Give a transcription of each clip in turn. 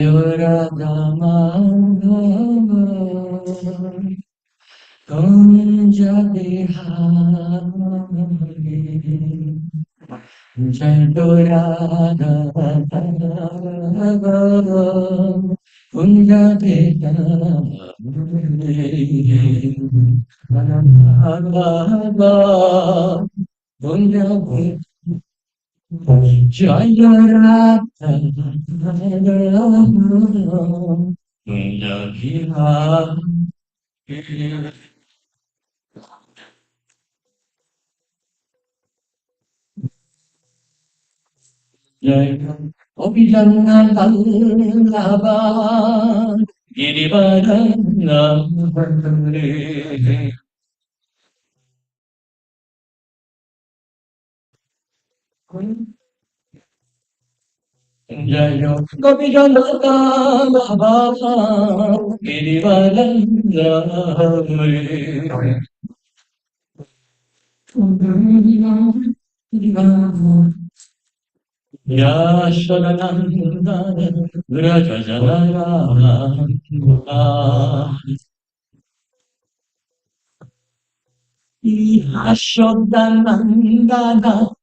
Radha Madhava Kunja Bihari Jai Radha Madhava Kunja Bihari Madhava Kunja Jaya Radha Obijangan Tallaba Girivadana Jayo Gopijangan Tallaba Girivadana Yashodananda Vrajajara Yashodananda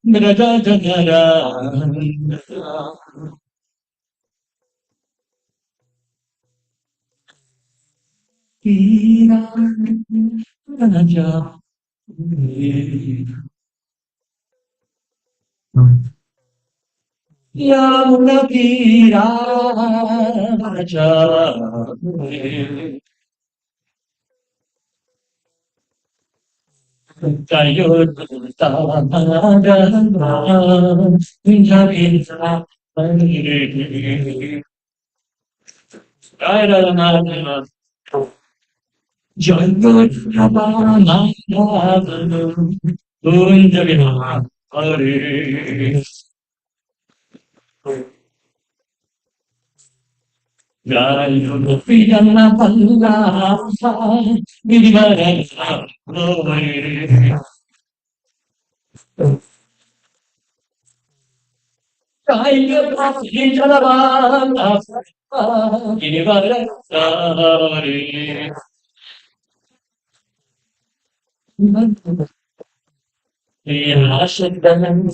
Vrajajara Ira Raja Yamuna Gira Raja Kayo Tamadana Vinjavisa Kairana Jagat Ramana Kunjavina Hare Jayo Piyana Palla Vidivara Hare Jayo Piyana Palla Vidivara Hare Yashodananda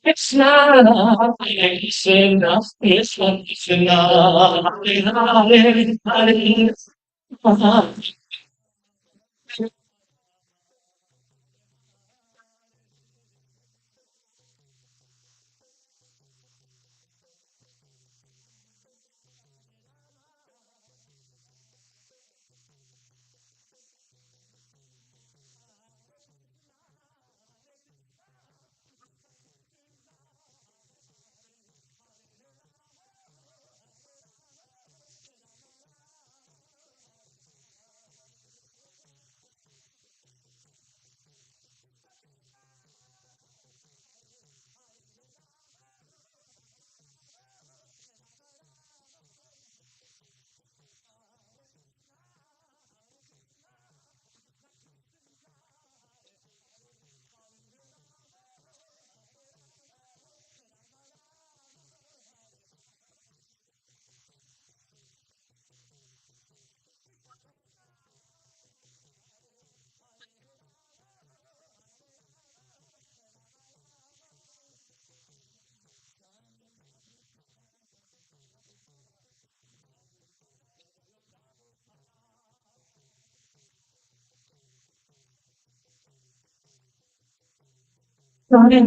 Krishna, Hare Krishna, Krishna Krishna, Hare Hare, Hare Rama. Bhakti.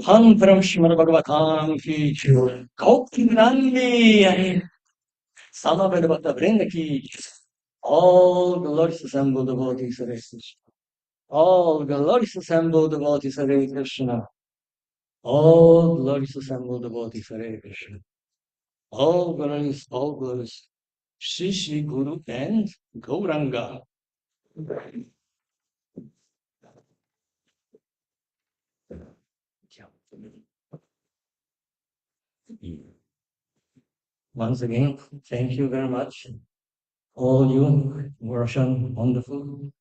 Hum from Srimad Bhagavatam ki Gauti Nandi Samaveda Vrinda ki all glorious assembled devotees Hare Krishna. All glorious assembled devotees Hare Krishna. All glorious assembled devotees Hare Krishna. All glorious. Shri Shri Guru and Gauranga. Once again, thank you very much, all you Russian wonderful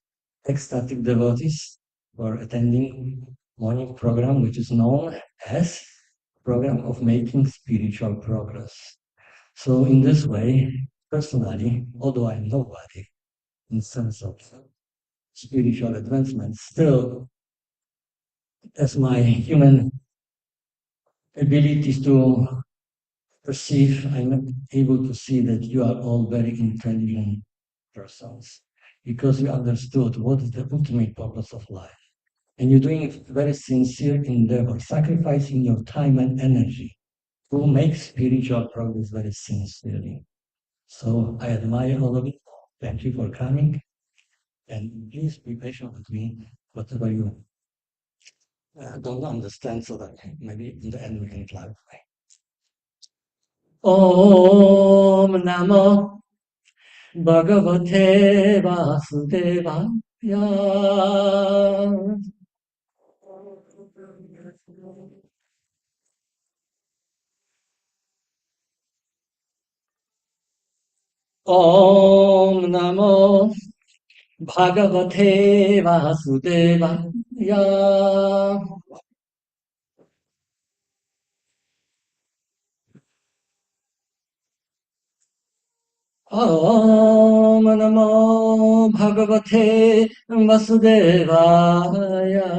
ecstatic devotees for attending morning program, which is known as program of making spiritual progress. So in this way, personally, although I'm nobody in sense of spiritual advancement, still, as my human abilities to perceive, I'm able to see that you are all very intelligent persons because you understood what is the ultimate purpose of life. And you're doing a very sincere endeavor, sacrificing your time and energy to make spiritual progress very sincerely. So I admire all of you. Thank you for coming. And please be patient with me, whatever you don't understand, so that maybe in the end we can clarify. Om Namo Bhagavate Vasudevaya. Om Namo Bhagavate Vasudevaya. Om Namo Bhagavate Vasudevaya.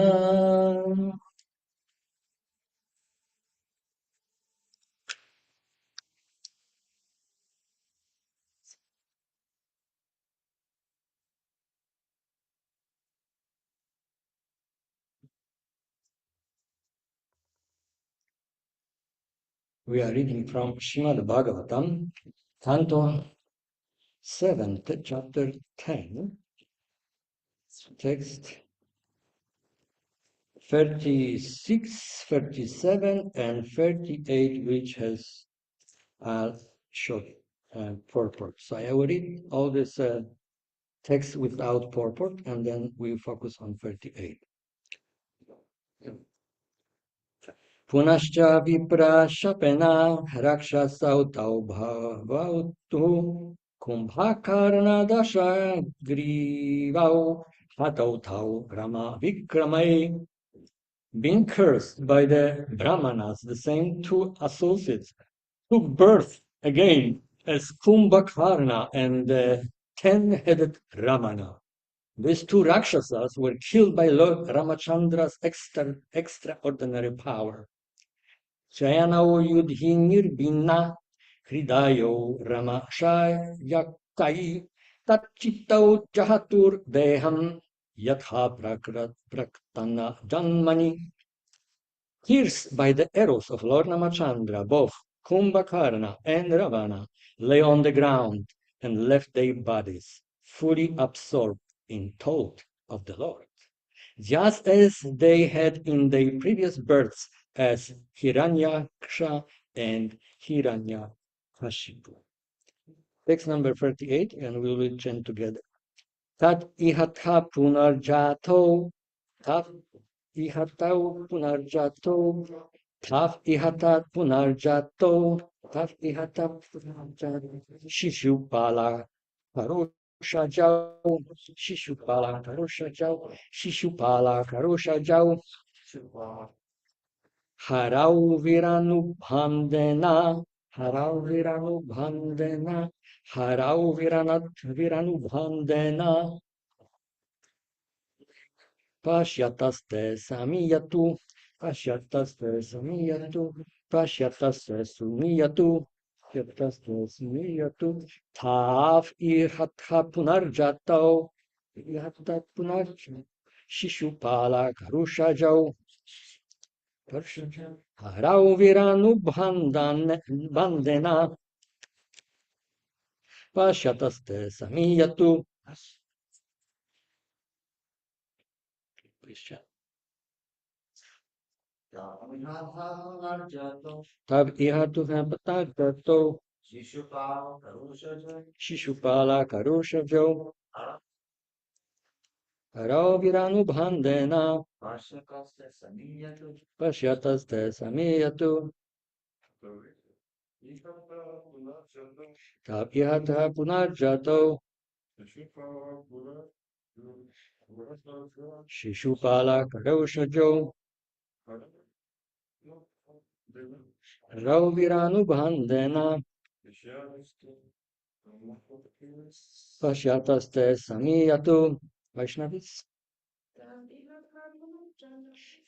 We are reading from Srimad Bhagavatam, Canto 7th, chapter 10, text 36, 37, and 38, which has short purport. So I will read all this text without purport, and then we focus on 38. Punascha vipra shapena rakshasau tau bhavautu kumbhakarna dasha grivau hatau tau rama vikramai. Being cursed by the Brahmanas, the same two associates took birth again as Kumbhakarna and the 10-headed Ramana. These two Rakshasas were killed by Lord Ramachandra's extraordinary power. Chayanao yudhinir binna hridayo Ramashayaktai tatchitau jahatur deham yatha praktana janmani. Pierced by the arrows of Lord Ramachandra, both Kumbhakarna and Ravana lay on the ground and left their bodies, fully absorbed in thought of the Lord, just as they had in their previous births as Hiranyaksha and Hiranyakashipu. Text number 38, and we will chant together. Tat ihatha punarjato, tat ihatau punarjato, Tav ihatat punarjato, tav ihatat punarjato, Shishupala Karosha Jau, Shishupala Karosha Jau, Shishupala Karosha Jau, Harau Viranu Bhandena, Harau Viranu Bhandena, Harau Viranu Bhandena, Pashyataste Samiyatu, Pashyataste samiyatu, pashyataste sumiyatu, pashyataste sumiyatu, tav ihatha punarjatau, ihatha punarjatau, Shishupala karushajau, harau viranu bandena, pashyataste samiyatu, tab ihatu hapatagato, Shishupala karushajo, harau viranu bandena, pashyataste samiyatu, tab ihatu punarjato, Shishupala karushajo, harau viranu bandena, pashyataste samiyatu, Vaishnavis.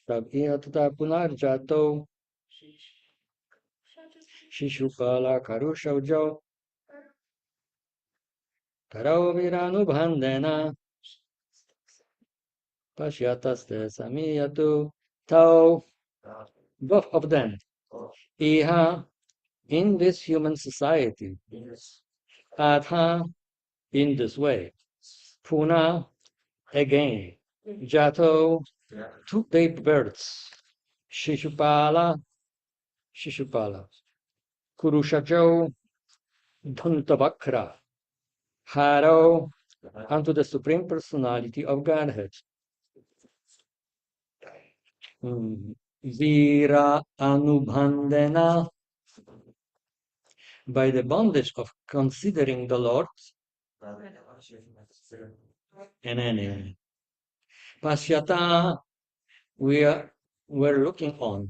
Tab ihatu punarjato, Shishupala karushaujo, karau viranu bandena, pashyataste samiyatu, tau, both of them, iha, in this human society, atha, in this way, puna, again, jato, took their births, Shishupala, Kurushajo, Dhantavakra, Haro, unto the Supreme Personality of Godhead. Vira Anubhandana, by the bondage of considering the Lord an enemy. Pashyata, we're looking on.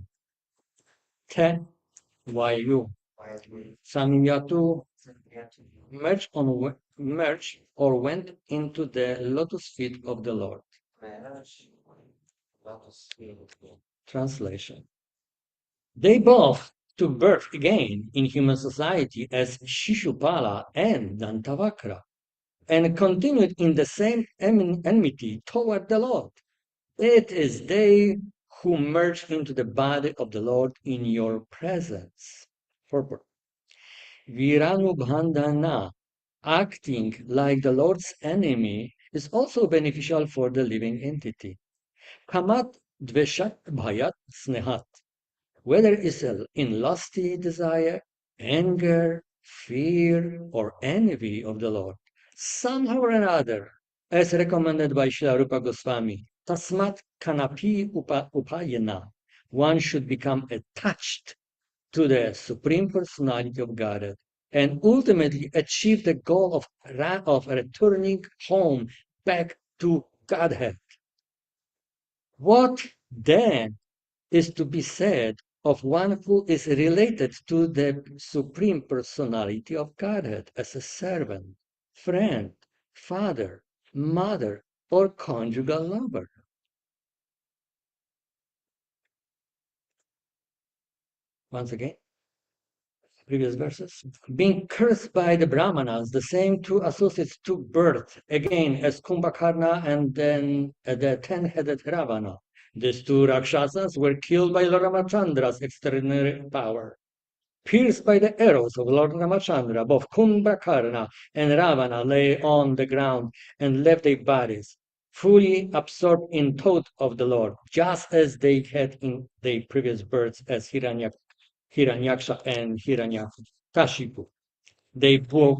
Te, why you? Samyatu, merged or went into the lotus feet of the Lord. Translation. They both took birth again in human society as Shishupala and Dantavakra, and continued in the same enmity toward the Lord. It is they who merge into the body of the Lord in your presence. Purport. Viranubhandana, acting like the Lord's enemy, is also beneficial for the living entity. Kamat dveshat bhayat snehat, whether it's in lusty desire, anger, fear, or envy of the Lord, somehow or another, as recommended by Srila Rupa Goswami, tasmat kanapi upayana, one should become attached to the Supreme Personality of Godhead and ultimately achieve the goal of returning home back to Godhead. What then is to be said of one who is related to the Supreme Personality of Godhead as a servant, friend, father, mother, or conjugal lover? Once again, previous verses. Being cursed by the Brahmanas, the same two associates took birth again as Kumbhakarna and then the 10-headed Ravana. These two Rakshasas were killed by Lord Ramachandra's extraordinary power. Pierced by the arrows of Lord Ramachandra, both Kumbhakarna and Ravana lay on the ground and left their bodies, fully absorbed in thought of the Lord, just as they had in their previous births as Hiranyaksha and Hiranyakashipu. They both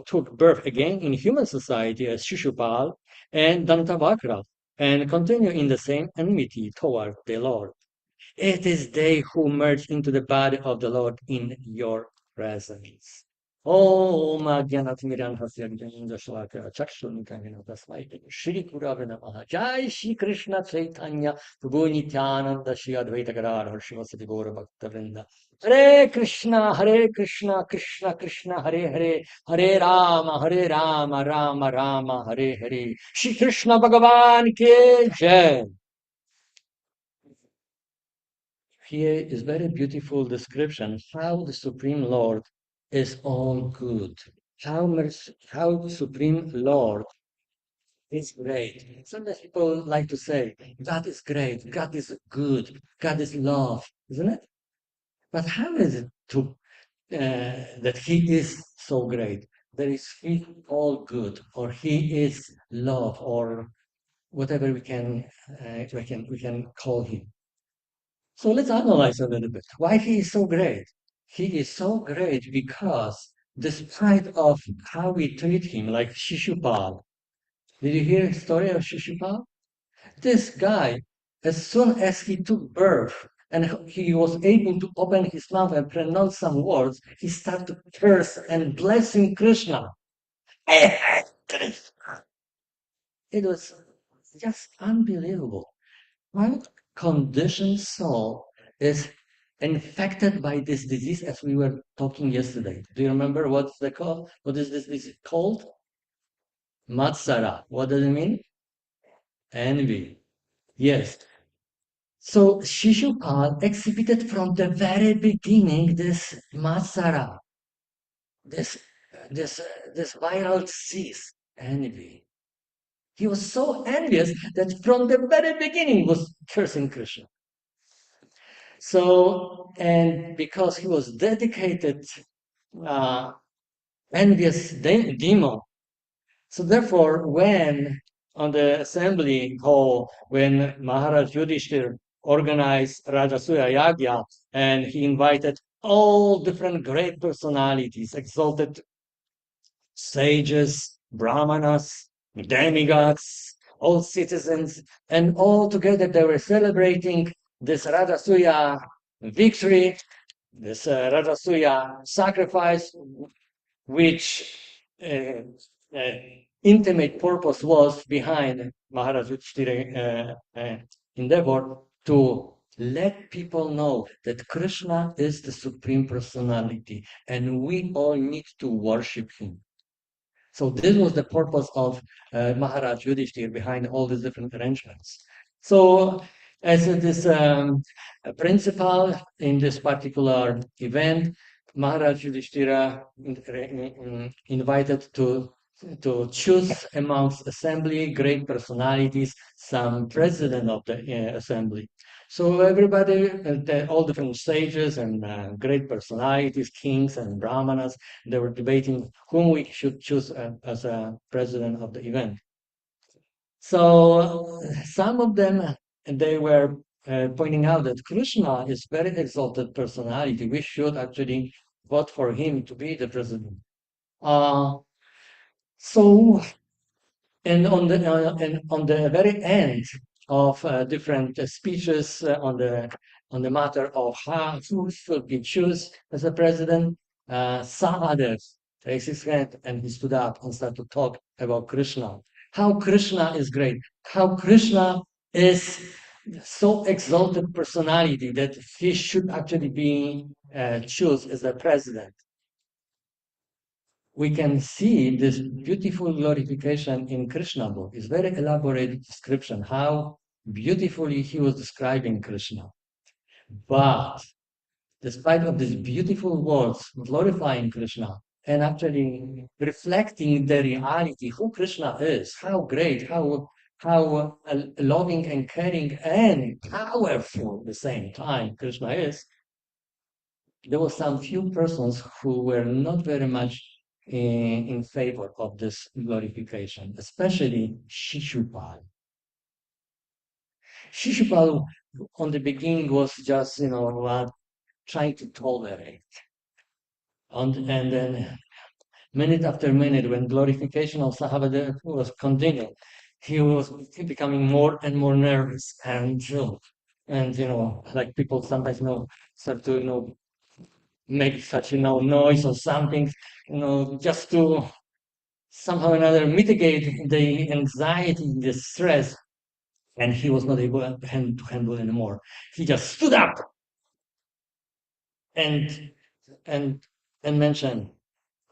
took birth again in human society as Shishupal and Dantavakra, and continue in the same enmity toward the Lord. It is they who merge into the body of the Lord in your presence. Om Ajnanathmirandhasya Jnanindashalakaya Chakshurnikangana Tasmai Shri Gurave Namaha Jai Shri Krishna Chaitanya Prabhu Nityananda Shri Advaita Gadadhar Shivasati Gaura Bhakta Vrinda Hare Krishna Krishna Krishna Hare Hare Hare Rama Rama Rama Hare Hare Shri Krishna Bhagavan Ke Jai. here is very beautiful description how the Supreme Lord is all good. How the Supreme Lord is great. Sometimes people like to say, God is great, God is good, God is love, isn't it? But how is it that He is so great? That is He all good, or He is love, or whatever we can call Him. So let's analyze a little bit why He is so great. He is so great because despite of how we treat Him, like Shishupal. Did you hear the story of Shishupal? This guy, as soon as he took birth and he was able to open his mouth and pronounce some words, he started to curse and blessing Krishna. It was just unbelievable. One conditioned soul is infected by this disease, as we were talking yesterday. Do you remember what's the call? What is this disease called? Matsara. What does it mean? Envy. Yes. So Shishupal exhibited from the very beginning this Matsara, this this this viral disease, envy. He was so envious that from the very beginning was cursing Krishna. So, and because he was dedicated, uh, envious demon, so therefore, when on the assembly hall, when Maharaj Yudhishthir organized Rajasuya Yagya, and he invited all different great personalities, exalted sages, brahmanas, demigods, all citizens, and all together they were celebrating this Rajasuya victory, this Rajasuya sacrifice, which uh, intimate purpose was behind Maharaj Yudhishthira endeavor to let people know that Krishna is the Supreme Personality and we all need to worship Him. So this was the purpose of Maharaj Yudhishthir behind all these different arrangements. So as this principal in this particular event, Maharaj Yudhishthira invited to choose amongst assembly great personalities, some president of the assembly. So everybody, all different sages and great personalities, kings and brahmanas, they were debating whom we should choose as a president of the event. So some of them, they were pointing out that Krishna is very exalted personality. We should actually vote for him to be the president. Uh, so and on the very end of different speeches on the matter of how who should be chosen as a president, Sahadev raised his hand and he stood up and started to talk about Krishna. How Krishna is great. How Krishna is so exalted personality that he should actually be chosen as the president. We can see this beautiful glorification in Krishna book. It's very elaborate description how beautifully he was describing Krishna. But despite of these beautiful words glorifying Krishna and actually reflecting the reality who Krishna is, how great, how loving and caring and powerful at the same time Krishna is, there were some few persons who were not very much in favor of this glorification, especially Shishupal. Shishupal, on the beginning, was just, trying to tolerate. And then, minute after minute, when glorification of Sahabadev was continuing, he was becoming more and more nervous and like people sometimes, start to, make such noise or something just to somehow or another mitigate the anxiety, the stress, and he was not able to handle anymore. He just stood up and and and mentioned,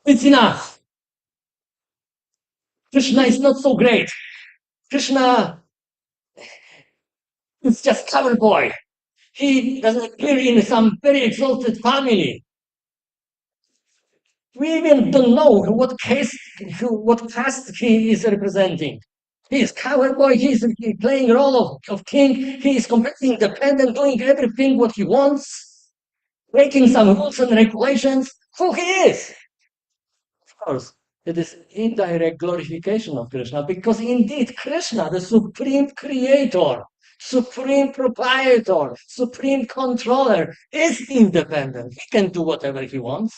it's enough. Krishna is not so great. Krishna is just cover boy. He doesn't appear in some very exalted family. We even don't know what caste he is representing. He is cowboy. He's playing role of king. He is completely independent, doing everything what he wants, breaking some rules and regulations. Who he is? Of course, it is indirect glorification of Krishna because indeed Krishna, the supreme creator, supreme proprietor, supreme controller, is independent. He can do whatever he wants.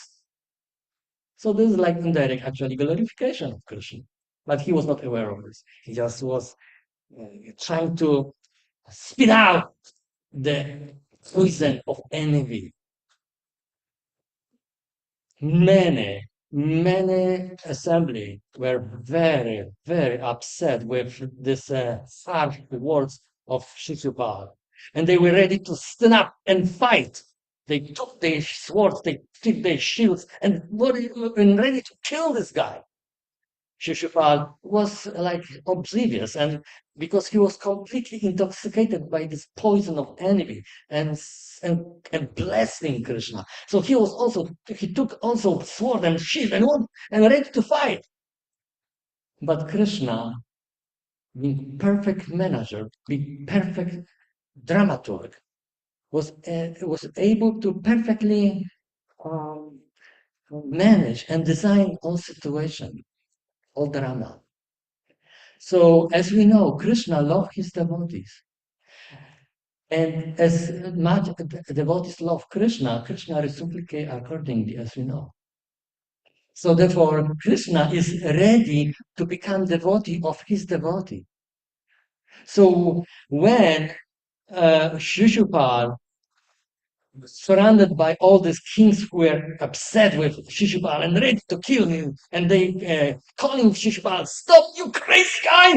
So this is like indirect, actually, glorification of Krishna. But he was not aware of this. He just was trying to spit out the poison of envy. Many assembly were very, very upset with this harsh words of Shishupal. And they were ready to stand up and fight. They took their swords, they took their shields, and were ready to kill this guy. Shishupal was like oblivious, and because he was completely intoxicated by this poison of envy and blessing Krishna. So he took also sword and shield and ready to fight. But Krishna, being perfect manager, being perfect dramaturg, was able to perfectly um, manage and design all situation, all drama. So, as we know, Krishna loved his devotees. And as much devotees love Krishna, Krishna reciprocates accordingly, as we know. So, therefore, Krishna is ready to become devotee of his devotee. So, when Shishupal, surrounded by all these kings who were upset with Shishupal and ready to kill him, and they calling Shishupal, "Stop, you crazy guy!"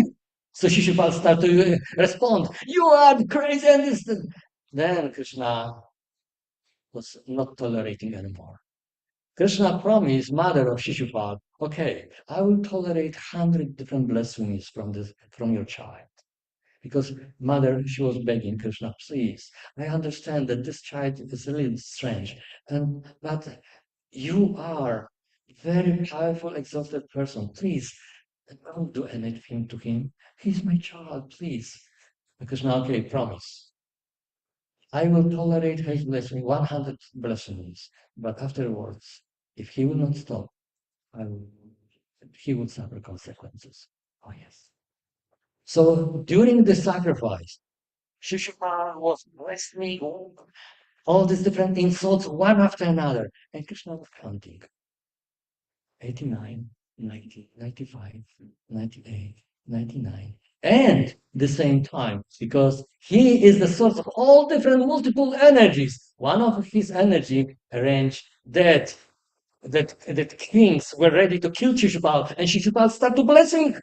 So Shishupal started to respond, "You are crazy," and this. Then Krishna was not tolerating anymore. Krishna promised mother of Shishupal, "Okay, I will tolerate 100 different blasphemies from your child." Because mother, she was begging Krishna, "Please, I understand that this child is a little strange, but you are very powerful, exalted person. Please, don't do anything to him. He's my child, please." And Krishna, "Okay, promise. I will tolerate his blessing, 100 blessings, but afterwards, if he will not stop, I will, he will suffer consequences." Oh, yes. So during the sacrifice, Shishupal was listening all these different insults one after another. And Krishna was counting 89, 90, 95, 98, 99. And the same time, because he is the source of all different multiple energies. One of his energy arranged that kings were ready to kill Shishupal, and Shishupal started blessing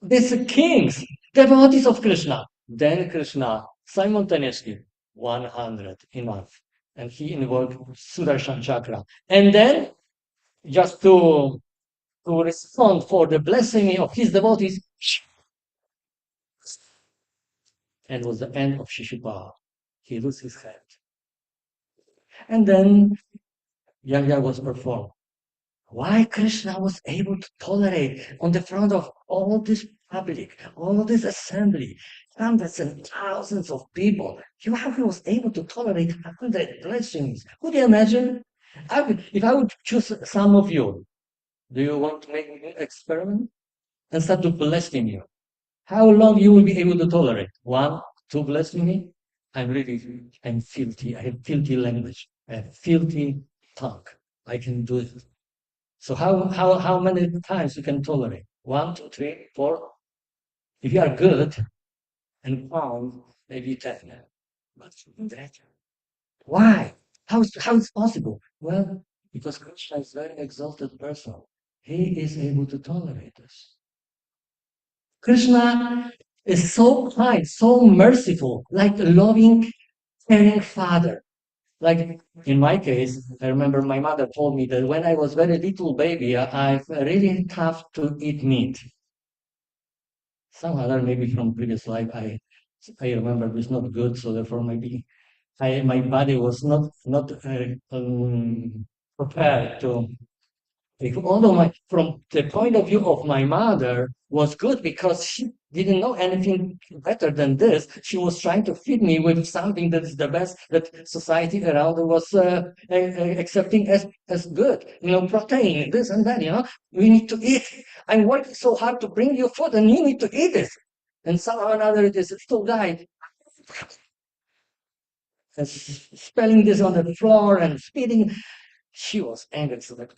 these kings, devotees of Krishna. Then Krishna simultaneously 100 enough, and he invoked Sudarshan chakra. And then just to respond for the blessing of his devotees, and was the end of Shishupal. He lost his head. And then Yajna was performed. Why Krishna was able to tolerate on the front of all this public, all this assembly, hundreds and thousands of people, how he was able to tolerate 100 blessings. Could you imagine? If I would choose some of you, do you want to make an experiment and start to blessing you? How long you will be able to tolerate? One, two blasphemy? I'm filthy. I have filthy language. I have filthy tongue. I can do it. So how many times you can tolerate? One, two, three, four. If you are good and calm, maybe 10. But that, why? How is possible? Well, because Krishna is a very exalted person. He is able to tolerate this. Krishna is so kind, so merciful, like a loving, caring father. Like in my case, I remember my mother told me that when I was very little baby, I really tough to eat meat. Some other maybe from previous life, I I remember this not good, so therefore maybe my body was not prepared to. Although from the point of view of my mother was good because she didn't know anything better than this. She was trying to feed me with something that is the best that society around was accepting as good. Protein, this and that. We need to eat. I'm working so hard to bring you food, and you need to eat it. And somehow or another, it is still guy spelling this on the floor and spitting. She was angry, so like,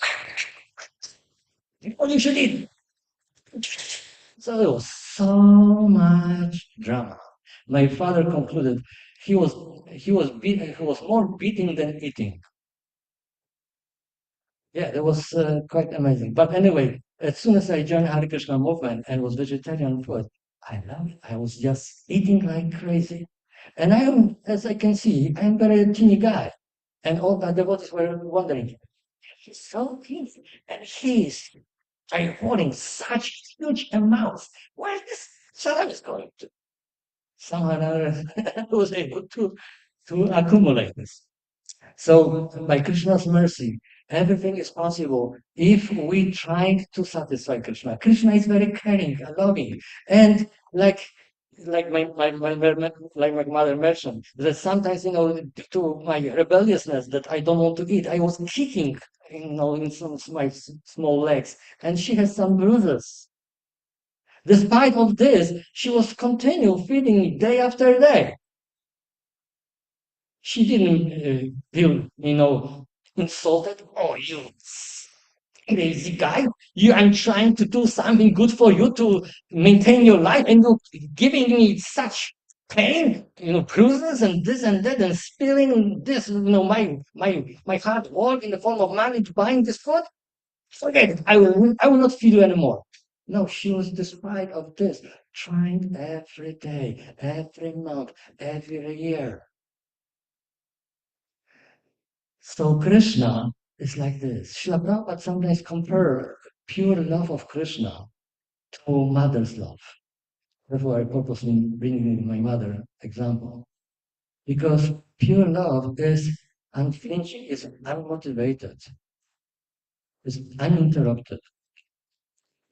oh, you should eat. So there was so much drama. My father concluded he was more beating than eating. Yeah, that was quite amazing. But anyway, as soon as I joined Hare Krishna movement and was vegetarian food, I loved it. I was just eating like crazy. And I am, as I can see, I am very teeny guy. And all the devotees were wondering, he's so teeny, and he's holding such huge amounts. Where this salad is going to? Somehow or another, I was able to accumulate this. So, by Krishna's mercy, everything is possible if we try to satisfy Krishna. Krishna is very caring, loving, and like my mother mentioned, that sometimes due to my rebelliousness that I don't want to eat, I was kicking in some my small legs, and she has some bruises. Despite of this, she was continue feeding me day after day. She didn't feel, insulted. Oh, you crazy guy! I'm trying to do something good for you to maintain your life, and you're giving me such pain, bruises and this and that, and spilling this, my hard work in the form of money to buying this food. Forget it. I will not feed you anymore. No, she was despite of this, trying every day, every month, every year. So Krishna is like this. Srila Prabhupada sometimes compare pure love of Krishna to mother's love. Therefore, I purposely bringing my mother example. Because pure love is unflinching, is unmotivated, is uninterrupted.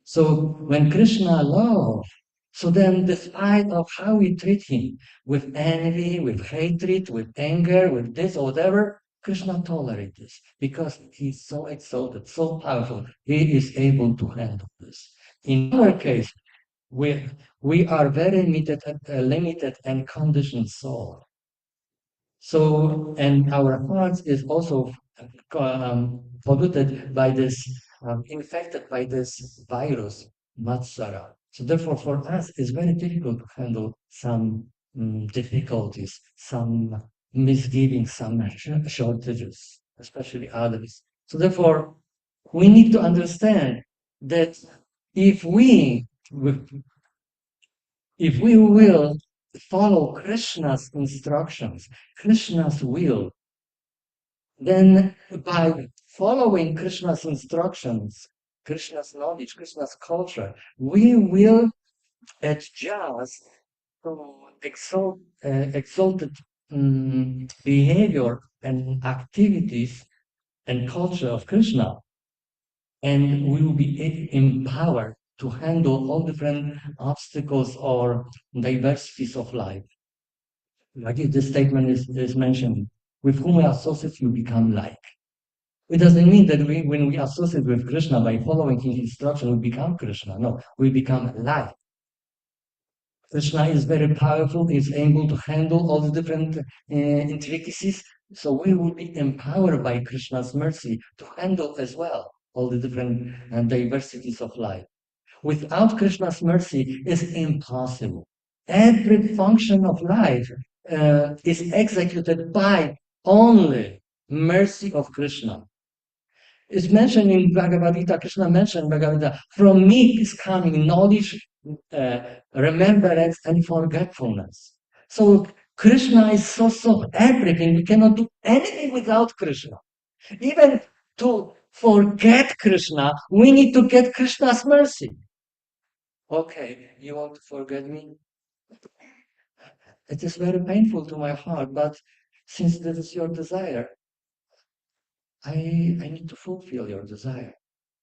So when Krishna loves, so then despite of how we treat him, with envy, with hatred, with anger, with this or whatever, Krishna tolerates this because he's so exalted, so powerful. He is able to handle this. In our case, we we are very limited and conditioned soul. So, and our hearts is also polluted by this, infected by this virus, Matsara. So therefore, for us, it's very difficult to handle some difficulties, some misgivings, some shortages, especially others. So therefore, we need to understand that if we, if we will follow Krishna's instructions, Krishna's will, then by following Krishna's instructions, Krishna's knowledge, Krishna's culture, we will adjust to exalted behavior and activities and culture of Krishna, and we will be empowered to handle all different obstacles or diversities of life. Like this statement is mentioned, with whom we associate, you become like. It doesn't mean that when we associate with Krishna by following his instruction, we become Krishna. No, we become like. Krishna is very powerful, is able to handle all the different intricacies. So we will be empowered by Krishna's mercy to handle as well all the different diversities of life. Without Krishna's mercy, it's impossible. Every function of life is executed by only mercy of Krishna. It's mentioned in Bhagavad Gita, Krishna mentioned Bhagavad Gita, from me is coming knowledge, uh, remembrance, and forgetfulness. So Krishna is source of everything. We cannot do anything without Krishna. Even to forget Krishna, we need to get Krishna's mercy. Okay, you want to forget me? It is very painful to my heart, but since this is your desire, I need to fulfill your desire.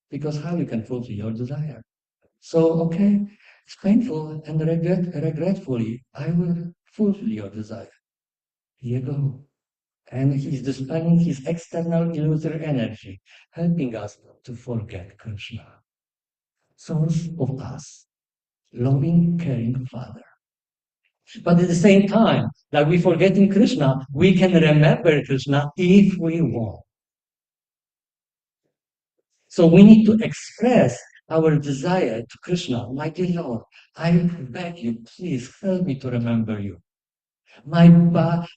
Because how you can fulfill your desire? So, okay, it's painful and regretfully, I will fulfill your desire. Here you go. And he's dispelling his external illusory energy, helping us to forget Krishna, source of us, loving, caring Father. But at the same time, like we forgetting Krishna, we can remember Krishna if we want. So we need to express our desire to Krishna. My dear Lord, I beg you, please help me to remember you. My mind,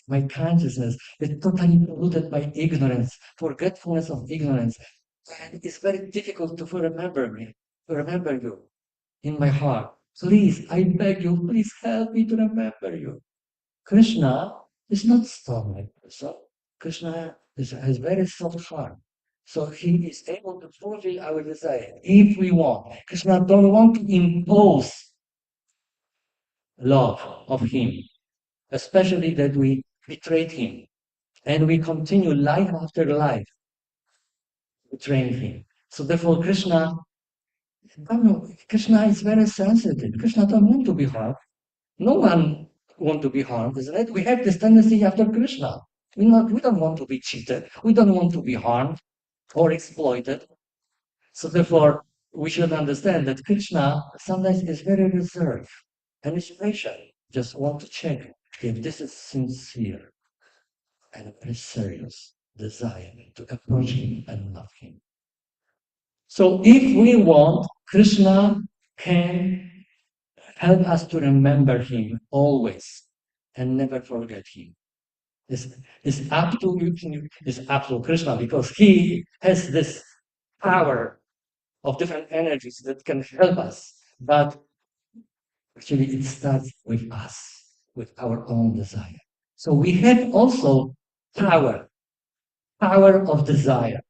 my consciousness is totally polluted by ignorance, forgetfulness of ignorance. And it's very difficult to remember me, to remember you in my heart. Please, I beg you, please help me to remember you. Krishna is not stubborn. So Krishna has very soft heart. So he is able to fulfill our desire if we want. Krishna don't want to impose love of him, especially that we betrayed him and we continue life after life betraying him. So therefore Krishna is very sensitive. Krishna don't want to be harmed. No one want to be harmed, isn't it? We have this tendency after Krishna. We don't want to be cheated. We don't want to be harmed or exploited. So therefore, we should understand that Krishna sometimes is very reserved and is patient. Just want to check if this is sincere and very serious desire to approach him and love him. So if we want, Krishna can help us to remember him always and never forget him. It's up to it's up to Krishna because he has this power of different energies that can help us. But actually it starts with us, with our own desire. So we have also power, power of desire.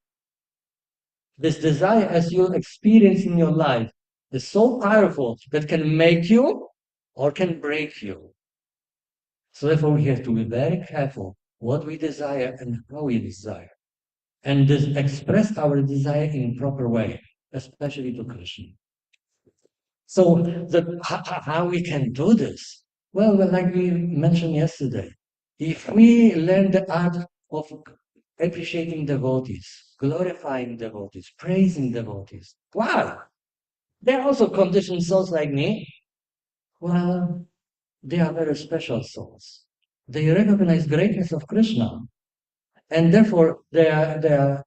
This desire as you experience in your life is so powerful that can make you or can break you. So therefore we have to be very careful what we desire and how we desire. And express our desire in proper way, especially to Krishna. So how we can do this? Well, like we mentioned yesterday, if we learn the art of appreciating devotees, glorifying devotees, praising devotees, wow, they're also conditioned souls like me. Well, they are very special souls. They recognize greatness of Krishna, and therefore they are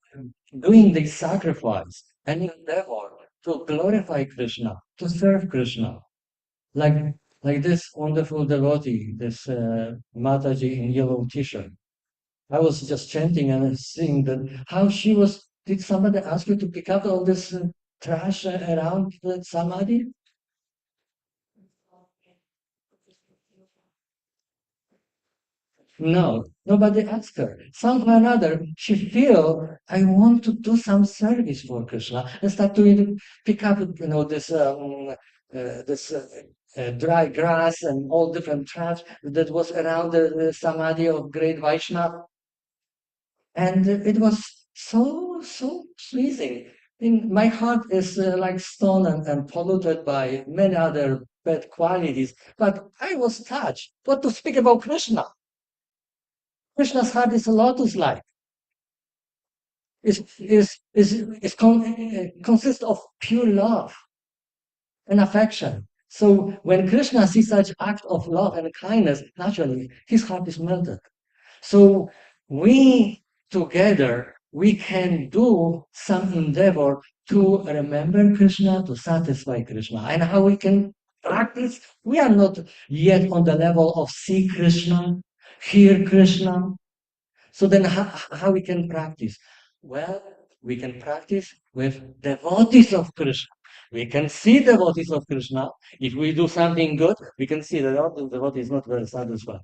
doing the sacrifice and endeavor to glorify Krishna, to serve Krishna. Like like this wonderful devotee, this Mataji in yellow t-shirt. I was just chanting and seeing that how she was. Did somebody ask you to pick up all this trash around the samadhi? No, nobody asked her. Somehow or another, she feel I want to do some service for Krishna and start to pick up, this dry grass and all different trash that was around the samadhi of great Vaishnava, and it was so pleasing. In my heart is like stone and polluted by many other bad qualities, but I was touched. What to speak about Krishna? Krishna's heart is a lotus-like. Consists of pure love and affection. So when Krishna sees such act of love and kindness, naturally his heart is melted. So we together we can do some endeavor to remember Krishna, to satisfy Krishna. And how we can practice? We are not yet on the level of see Krishna, hear Krishna, so then how we can practice? Well, we can practice with devotees of Krishna. We can see devotees of Krishna. If we do something good, we can see that the devotee is not very satisfied.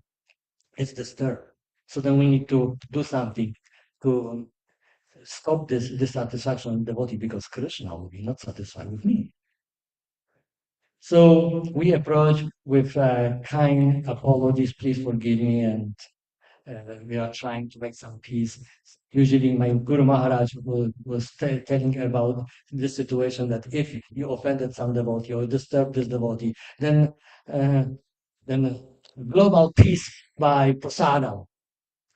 It's disturbed. So then we need to do something to stop this dissatisfaction of devotee because Krishna will be not satisfied with me. So we approach with kind apologies, please forgive me, and we are trying to make some peace. Usually, my Guru Maharaj was telling about this situation that if you offended some devotee or disturbed this devotee, then uh, then global peace by prasadam.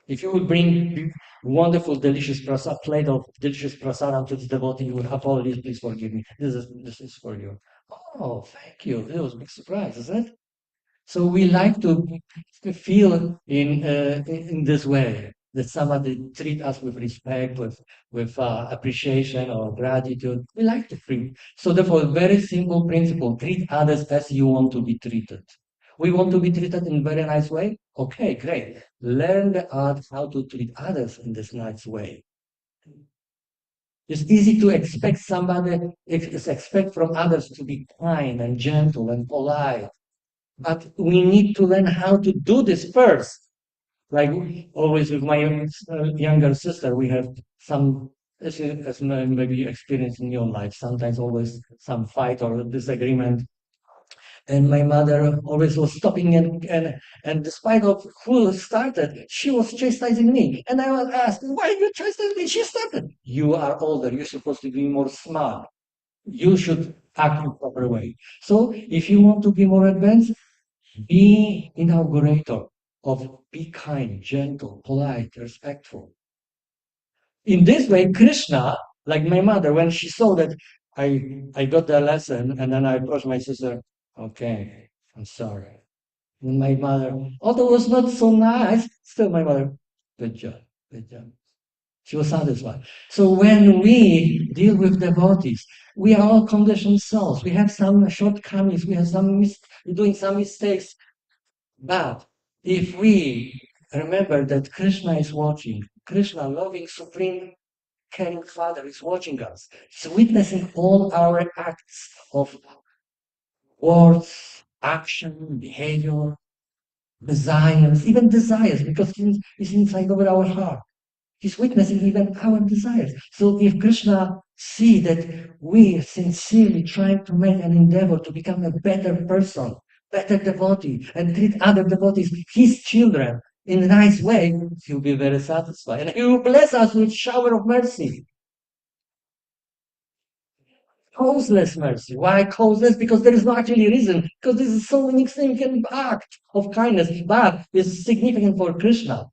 If you would bring wonderful, delicious prasad, plate of delicious prasadam to the devotee, you would apologize, please forgive me. This is for you. Oh, thank you. It was a big surprise, isn't it? So we like to feel in this way that somebody treat us with respect, with appreciation or gratitude. We like to feel. So therefore, very simple principle: treat others as you want to be treated. We want to be treated in a very nice way. Okay, great. Learn the art how to treat others in this nice way. It's easy to expect expect from others to be kind and gentle and polite, but we need to learn how to do this first. Like always with my younger sister, we have some, as maybe you experience in your life, sometimes always some fight or disagreement. And my mother always was stopping and despite of who started, she was chastising me. And I was asked, why are you chastising me? She started. You are older. You're supposed to be more smart. You should act in proper way. So if you want to be more advanced, be inaugurator of be kind, gentle, polite, respectful. In this way, Krishna, like my mother, when she saw that I got the lesson and then I approached my sister, okay, I'm sorry. And my mother, although it was not so nice, still my mother, good job, good job. She was satisfied. So when we deal with devotees, we are all conditioned souls. We have some shortcomings. We have doing some mistakes. But if we remember that Krishna is watching, Krishna, loving, supreme, caring Father, is watching us. He's witnessing all our acts of words, action, behavior, desires, because He's inside over our heart. He's witnessing even our desires. So if Krishna see that we sincerely trying to make an endeavor to become a better person, better devotee, and treat other devotees, his children, in a nice way, he'll be very satisfied. And he will bless us with shower of mercy. Causeless mercy. Why causeless? Because there is no actually reason. Because this is so insignificant act of kindness, but it's significant for Krishna.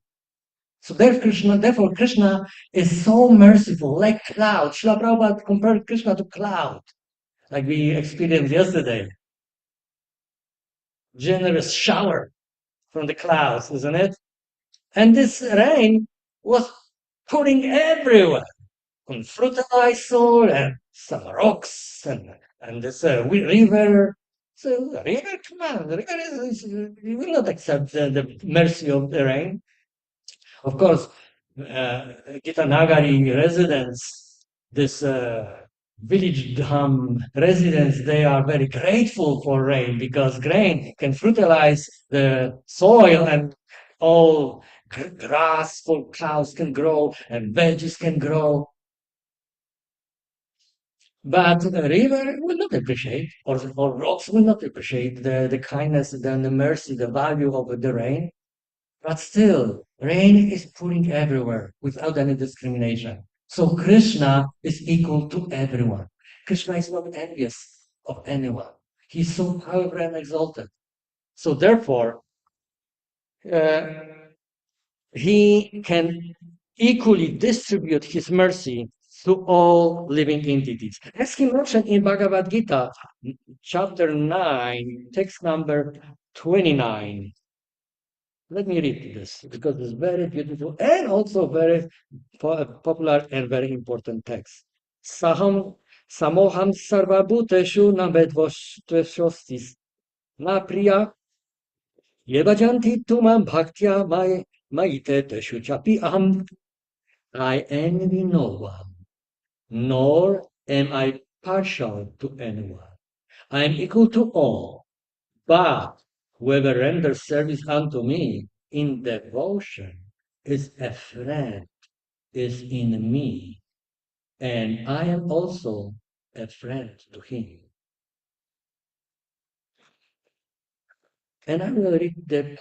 So therefore Krishna is so merciful, like cloud. Srila Prabhupada compared Krishna to cloud, like we experienced yesterday. Generous shower from the clouds, isn't it? And this rain was pouring everywhere on fertilized soil and some rocks and this river. So the river, come on, the river you will not accept the mercy of the rain. Of course, Gita Nagari residents, this village dham residents, they are very grateful for rain because rain can fertilize the soil and all grass for cows can grow and veggies can grow. But the river will not appreciate, or rocks will not appreciate the kindness, the mercy, the value of the rain. But still, rain is pouring everywhere without any discrimination. So Krishna is equal to everyone. Krishna is not envious of anyone. He's so powerful and exalted. So therefore, uh, he can equally distribute his mercy to all living entities. As he mentioned in Bhagavad Gita, chapter 9, text number 29. Let me read this because it's very beautiful and also very popular and very important text. Saham samoham sarvabhuteshu na vedvostis na priya yevajanti tumam bhaktya maiteteshu chapi aham. I envy no one, nor am I partial to anyone. I am equal to all, but whoever renders service unto me in devotion is a friend, is in me, and I am also a friend to him. And I will read the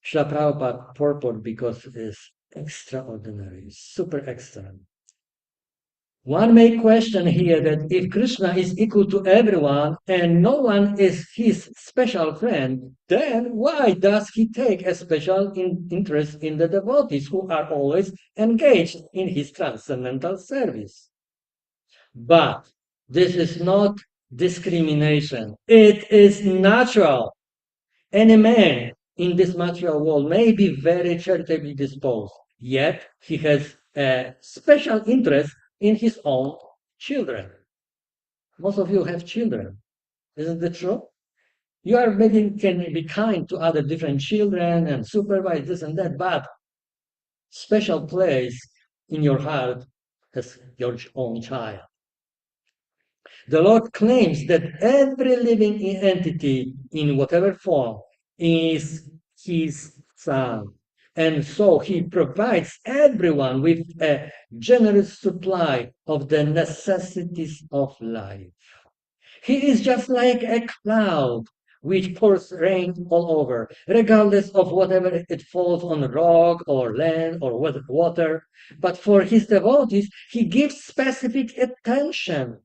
Srila Prabhupada purport because it is extraordinary, super extra. One may question here that if Krishna is equal to everyone and no one is his special friend, then why does he take a special interest in the devotees who are always engaged in his transcendental service? But this is not discrimination. It is natural. Any man in this material world may be very charitably disposed, yet he has a special interest in his own children. Most of you have children, isn't it true? You are maybe can be kind to other different children and supervise this and that, but special place in your heart has your own child. The Lord claims that every living entity in whatever form is his son. And so he provides everyone with a generous supply of the necessities of life. He is just like a cloud which pours rain all over, regardless of whatever it falls on rock or land or water. But for his devotees, he gives specific attention.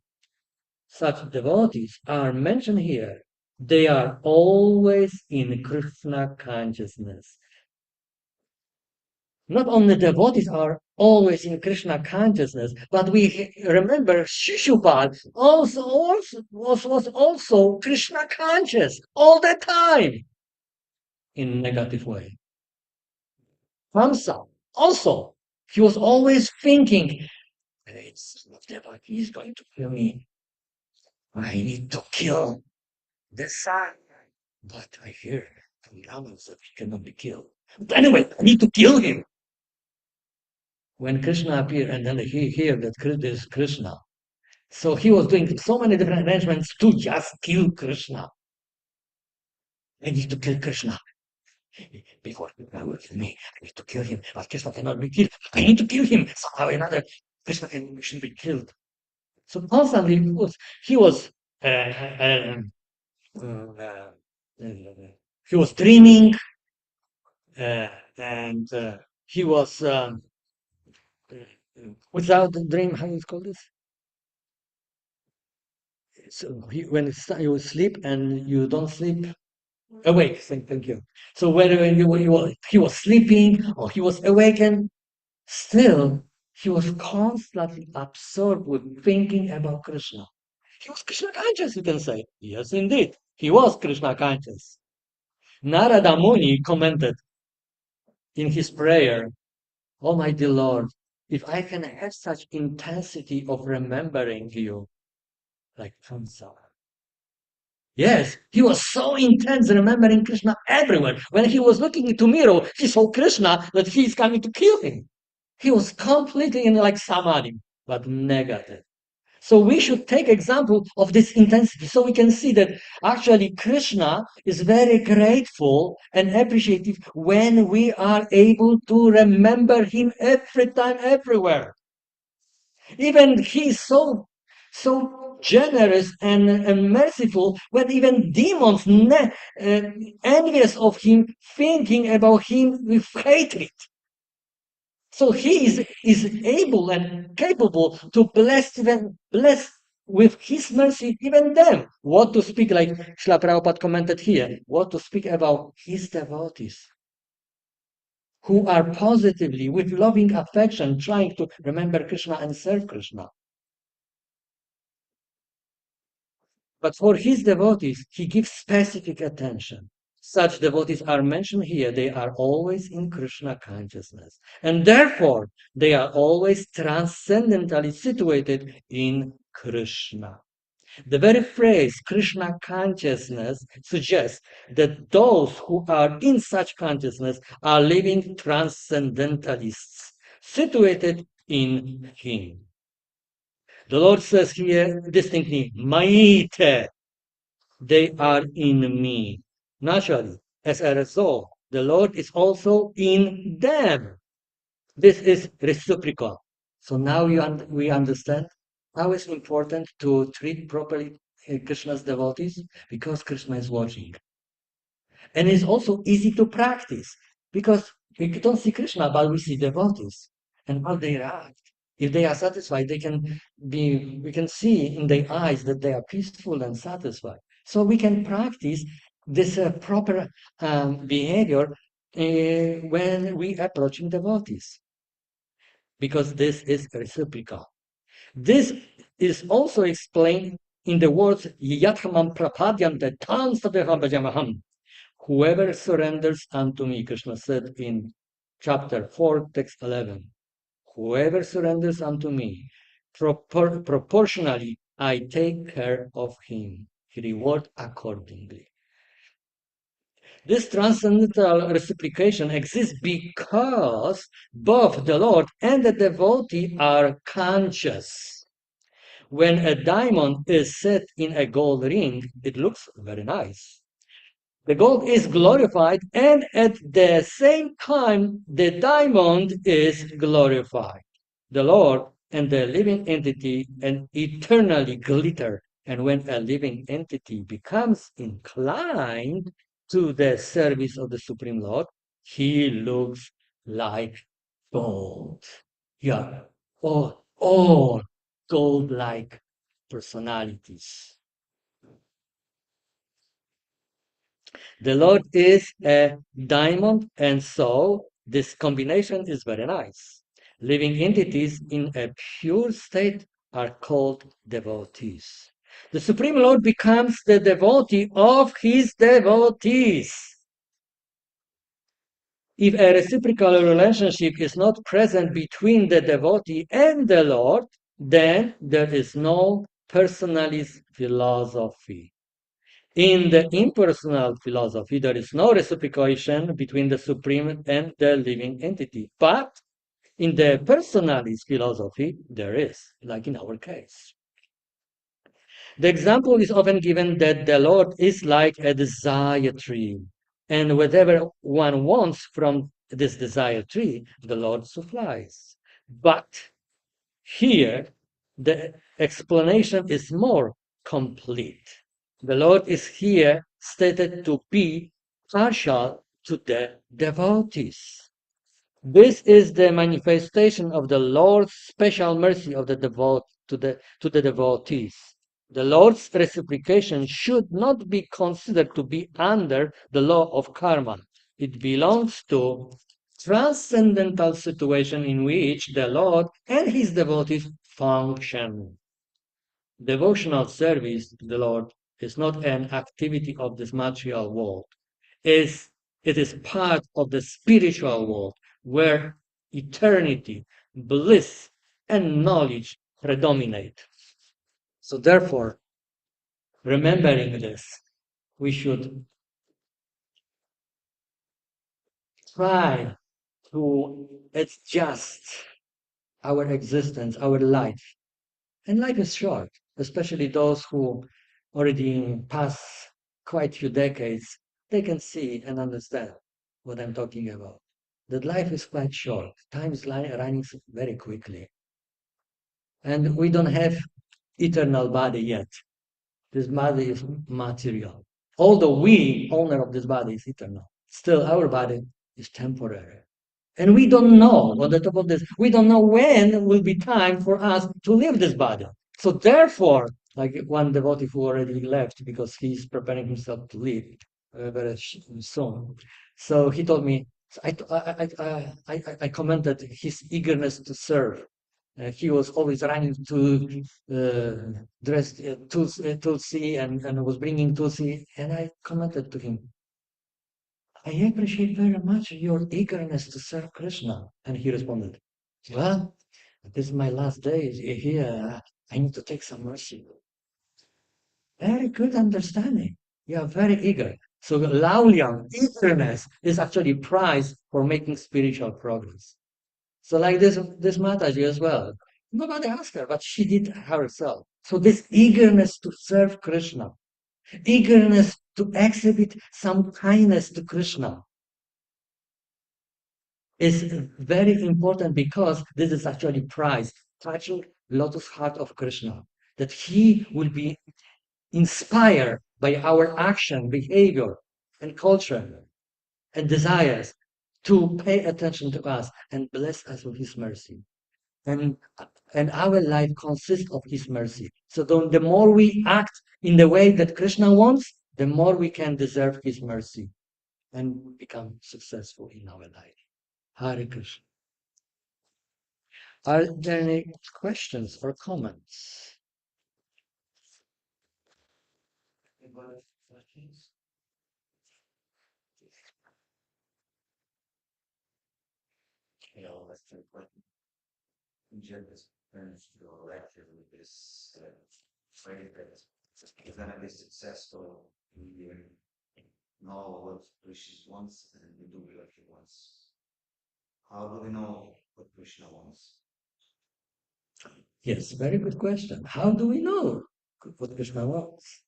Such devotees are mentioned here. They are always in Krishna consciousness. Not only devotees are always in Krishna consciousness, but we remember Shishupal was also Krishna conscious all the time in negative way. Hamsa also, he was always thinking, it's devotee is going to kill me. I need to kill the sun. But I hear from Brahmins that he cannot be killed. But anyway, I need to kill him. When Krishna appeared, and then he heard that Krishna is Krishna. So he was doing so many different arrangements to just kill Krishna. I need to kill Krishna. Before Krishna will kill me, I need to kill him. But Krishna cannot be killed. I need to kill him. Somehow or another, Krishna should be killed. So constantly uh, uh, uh, uh, he was dreaming, and he was without the dream. How you call this? So when you sleep and you don't sleep, awake. Thank you. So whether he was sleeping or he was awakened, still he was constantly absorbed with thinking about Krishna. He was Krishna conscious, you can say. Yes, indeed, he was Krishna conscious. Narada Muni commented in his prayer, Almighty Lord, if I can have such intensity of remembering you, like Kamsa. Yes, he was so intense remembering Krishna everywhere. When he was looking into mirror, he saw Krishna that he is coming to kill him. He was completely in like samadhi, but negative. So we should take example of this intensity so we can see that actually Krishna is very grateful and appreciative when we are able to remember him every time, everywhere. Even he is so generous and merciful when even demons envious of him, thinking about him with hatred. So he is able and capable to bless with his mercy even them. What to speak, like Srila Prabhupada commented here, what to speak about his devotees who are positively, with loving affection, trying to remember Krishna and serve Krishna. But for his devotees, he gives specific attention. Such devotees are mentioned here. They are always in Krishna consciousness. And therefore, they are always transcendentally situated in Krishna. The very phrase Krishna consciousness suggests that those who are in such consciousness are living transcendentalists, situated in Him. The Lord says here distinctly, Maite, they are in me. Naturally, as a result, the Lord is also in them. This is reciprocal. So now we understand how it's important to treat properly Krishna's devotees because Krishna is watching. And it's also easy to practice because we don't see Krishna, but we see devotees and how they react. If they are satisfied, we can see in their eyes that they are peaceful and satisfied. So we can practice this proper behavior when we approaching devotees, because this is reciprocal. This is also explained in the words Yathamam prapadyante tam sadeham bhajamaham. Whoever surrenders unto me, Krishna said in chapter 4, text 11. Whoever surrenders unto me, proportionally I take care of him, reward accordingly. This transcendental reciprocation exists because both the Lord and the devotee are conscious. When a diamond is set in a gold ring, it looks very nice. The gold is glorified, and at the same time, the diamond is glorified. The Lord and the living entity and eternally glitter. And when a living entity becomes inclined to the service of the Supreme Lord, he looks like gold. Yeah, all gold-like personalities. The Lord is a diamond, and so this combination is very nice. Living entities in a pure state are called devotees. The Supreme Lord becomes the devotee of his devotees. If a reciprocal relationship is not present between the devotee and the Lord, then there is no personalist philosophy. In the impersonal philosophy, there is no reciprocation between the supreme and the living entity. But in the personalist philosophy, there is, like in our case. The example is often given that the Lord is like a desire tree, and whatever one wants from this desire tree, the Lord supplies. But here, the explanation is more complete. The Lord is here stated to be partial to the devotees. This is the manifestation of the Lord's special mercy of the to the devotees. The Lord's reciprocation should not be considered to be under the law of karma. It belongs to transcendental situation in which the Lord and his devotees function. Devotional service to the Lord is not an activity of this material world. It is part of the spiritual world where eternity, bliss, and knowledge predominate. So therefore, remembering this, we should try to adjust our existence, our life. And life is short, especially those who already pass quite few decades, they can see and understand what I'm talking about. That life is quite short. Time is running very quickly. And we don't have eternal body yet. This body is material. Although we, owner of this body, is eternal, still our body is temporary. And we don't know, on the top of this, we don't know when will be time for us to leave this body. So therefore, like one devotee who already left because he's preparing himself to leave very soon. So he told me, I commented his eagerness to serve. He was always running to dress Tulsi and was bringing Tulsi. And I commented to him, I appreciate very much your eagerness to serve Krishna. And he responded, well, this is my last day here. I need to take some mercy. Very good understanding. You are very eager. So laulyam, eagerness, is actually prize for making spiritual progress. So like this Mataji as well. Nobody asked her, but she did herself. So this eagerness to serve Krishna, eagerness to exhibit some kindness to Krishna, is very important because this is actually prize, touching lotus heart of Krishna, that he will be inspired by our action, behavior, and culture and desires to pay attention to us and bless us with his mercy. And, and our life consists of his mercy. So the more we act in the way that Krishna wants, the more we can deserve his mercy and become successful in our life. Hare Krishna. Are there any questions or comments? Anybody? Questions? That's the question. Just turns to a lecture with this phrase that is going to be successful. We know what Krishna wants and we do what he wants. How do we know what Krishna wants? Yes, very good question. How do we know what Krishna wants?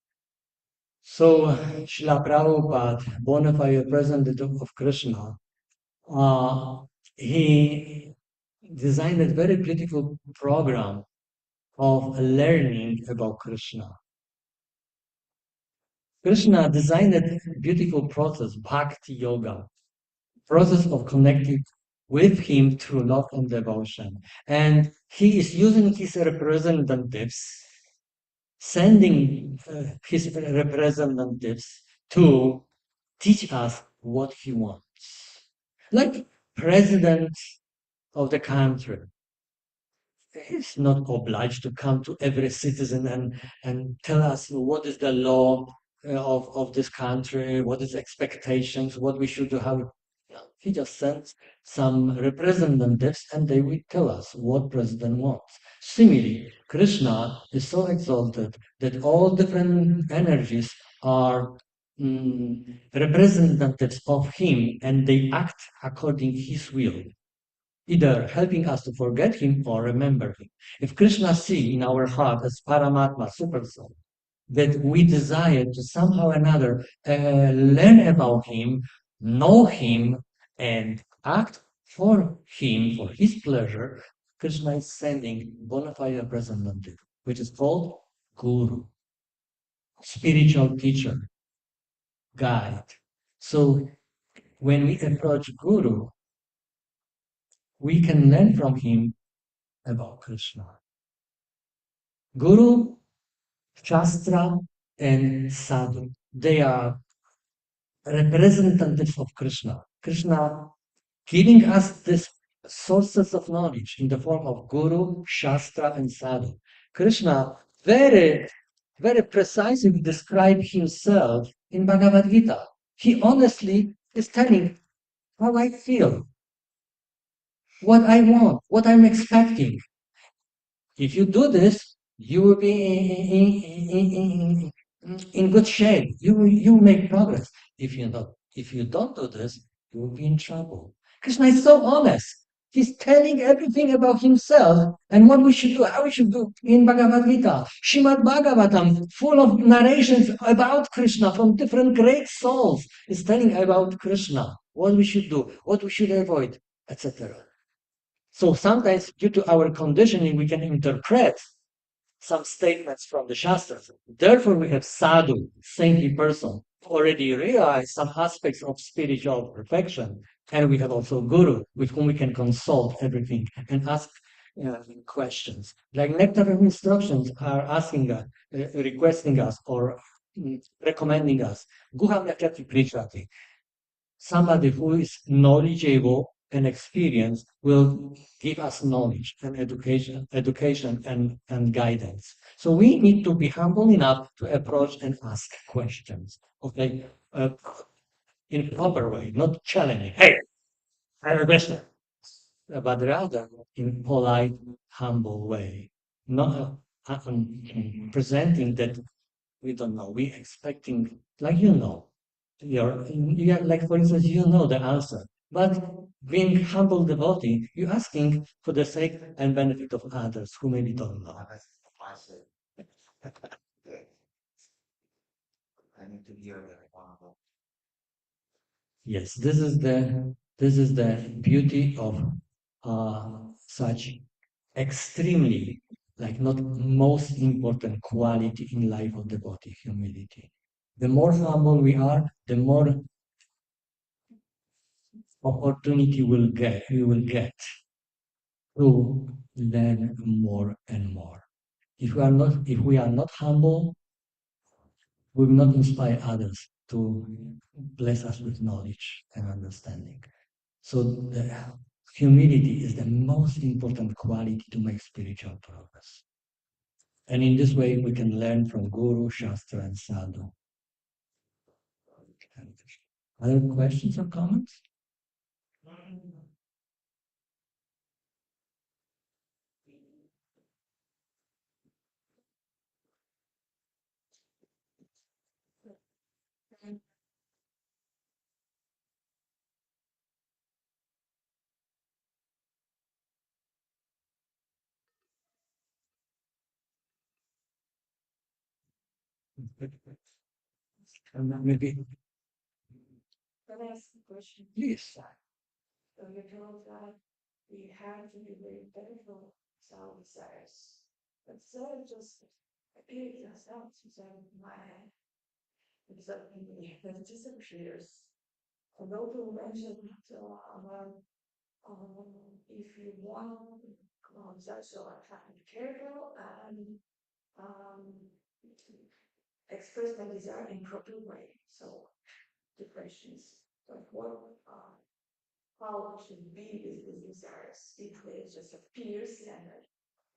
So, Srila Prabhupada, bona fide representative of Krishna, he designed a very beautiful program of learning about Krishna. Krishna designed a beautiful process, bhakti yoga, process of connecting with him through love and devotion. And he is using his representatives, sending his representatives to teach us what he wants. Like president of the country, he's not obliged to come to every citizen and tell us what is the law of this country, what is expectations, what we should do, how. No, he just sends some representatives and they will tell us what president wants. Similarly, Krishna is so exalted that all different energies are representatives of him and they act according his will, either helping us to forget him or remember him. If Krishna sees in our heart as Paramatma, Super Soul, that we desire to somehow or another learn about him, know him, and act for him, for his pleasure, Krishna is sending bona fide representative, which is called Guru, spiritual teacher, guide. So when we approach Guru, we can learn from him about Krishna. Guru, Shastra, and Sadhu. They are representatives of Krishna. Krishna giving us these sources of knowledge in the form of Guru, Shastra, and Sadhu. Krishna very, very precisely described himself in Bhagavad Gita. He honestly is telling how I feel, what I want, what I'm expecting. If you do this, you will be in good shape. You will make progress. If you don't do this, you will be in trouble. Krishna is so honest. He's telling everything about himself and what we should do, how we should do in Bhagavad Gita. Srimad Bhagavatam, full of narrations about Krishna from different great souls, is telling about Krishna, what we should do, what we should avoid, etc. So sometimes, due to our conditioning, we can interpret some statements from the Shastras. Therefore, we have sadhu, saintly person, who already realized some aspects of spiritual perfection. And we have also guru, with whom we can consult everything and ask questions. Like nectar of instructions are asking us, requesting us, or recommending us. Guham yakati prishati. Somebody who is knowledgeable and experienced will give us knowledge and education and guidance. So we need to be humble enough to approach and ask questions, okay, in proper way, not challenging. Hey, I have a question, but rather in polite, humble way, not presenting that we don't know. We expecting, like like for instance, you know the answer. But being humble devotee, you're asking for the sake and benefit of others who maybe don't know. I need to hear that one. Yes, this is the beauty of such extremely, like not most important quality in life of devotee, humility. The more humble we are, the more opportunity we will get to learn more and more. If we are not humble, we will not inspire others to bless us with knowledge and understanding. So the humility is the most important quality to make spiritual progress. And in this way, we can learn from Guru, Shastra, and Sadhu. Other questions or comments? And then maybe, Can I ask a question? please. So you told that we have to be very careful with our desires. But desire just appears as outside my head. It's like it disappears. Although you mentioned about if you want desire, so I have to be careful and um, express my desire in proper way. So the question is like what how it should be with these desires. It will just appears and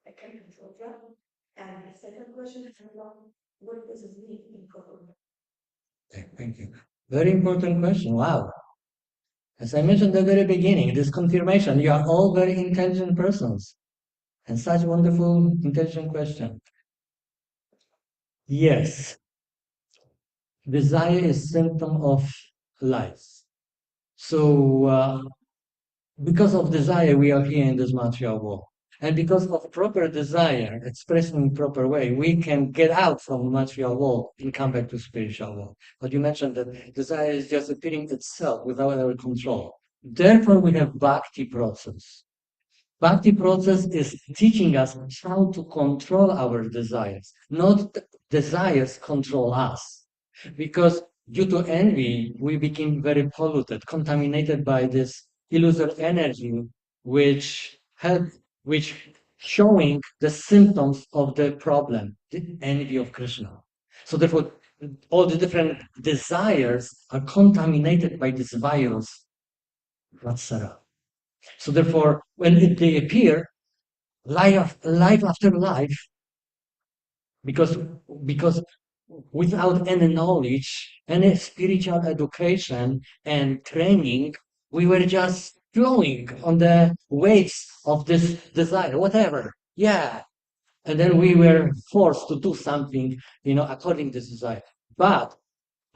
I can control them. And the second question is what does it mean in proper way? Okay, thank you. Very important question. Wow. As I mentioned at the very beginning, this confirmation, you are all very intelligent persons. And such wonderful, intelligent question. Yes, desire is symptom of life. So because of desire, we are here in this material world. And because of proper desire, expressed in proper way, we can get out from the material world and come back to spiritual world. But you mentioned that desire is just appearing itself without our control. Therefore, we have bhakti process. Bhakti process is teaching us how to control our desires, not desires control us. Because due to envy, we became very polluted, contaminated by this illusory energy, which help, which showing the symptoms of the problem, the envy of Krishna. So therefore, all the different desires are contaminated by this virus, Vatsara. So therefore, when they appear, life after life, because because without any knowledge, any spiritual education and training, we were just flowing on the waves of this desire, whatever. Yeah. And then we were forced to do something, according to this desire. But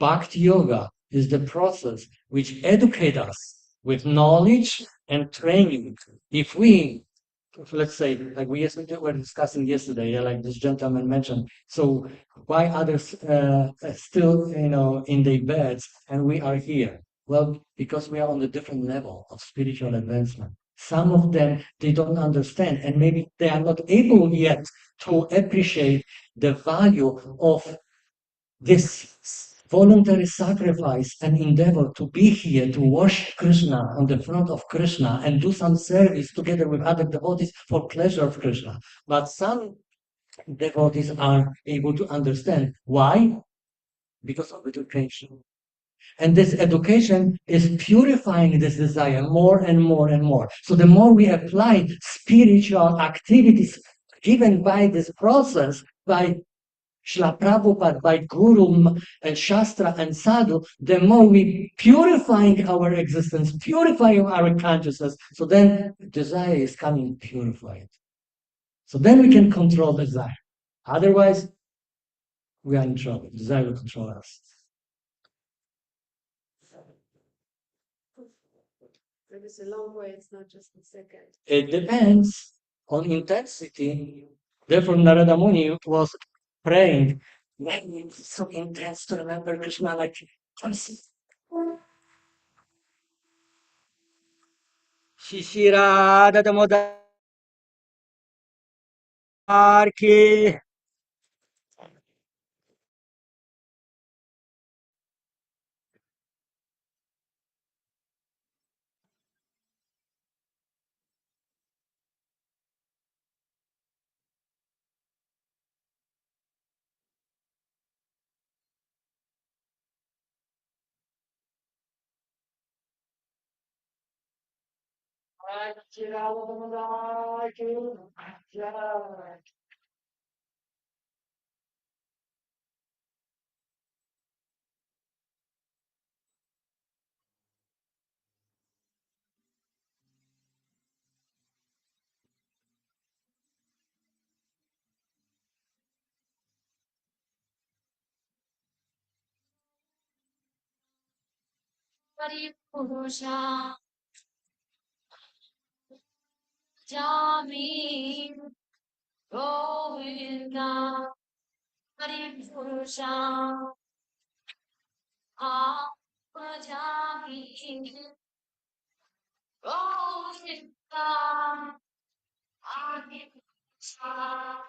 Bhakti Yoga is the process which educate us with knowledge and training. If let's say, like we were discussing yesterday, like this gentleman mentioned, so why others still, in their beds and we are here? Well, because we are on a different level of spiritual advancement. Some of them, they don't understand, and maybe they are not able yet to appreciate the value of this voluntary sacrifice and endeavor to be here to worship Krishna on the front of Krishna and do some service together with other devotees for pleasure of Krishna. But some devotees are able to understand why? Because of education. And this education is purifying this desire more and more and more. So the more we apply spiritual activities given by this process, by Srila Prabhupada, by Guru and Shastra and Sadhu, the more we purifying our existence, purifying our consciousness. So then desire is coming purified. So then we can control desire. Otherwise, we are in trouble. Desire will control us. If it's a long way, it's not just a second. It depends on intensity. Therefore, Narada Muni was praying, "Make me so intense to remember Krishna like Shishira Damodar ki Paripurusha Jami Govinda Paripurusha Jami Govinda Paripurusha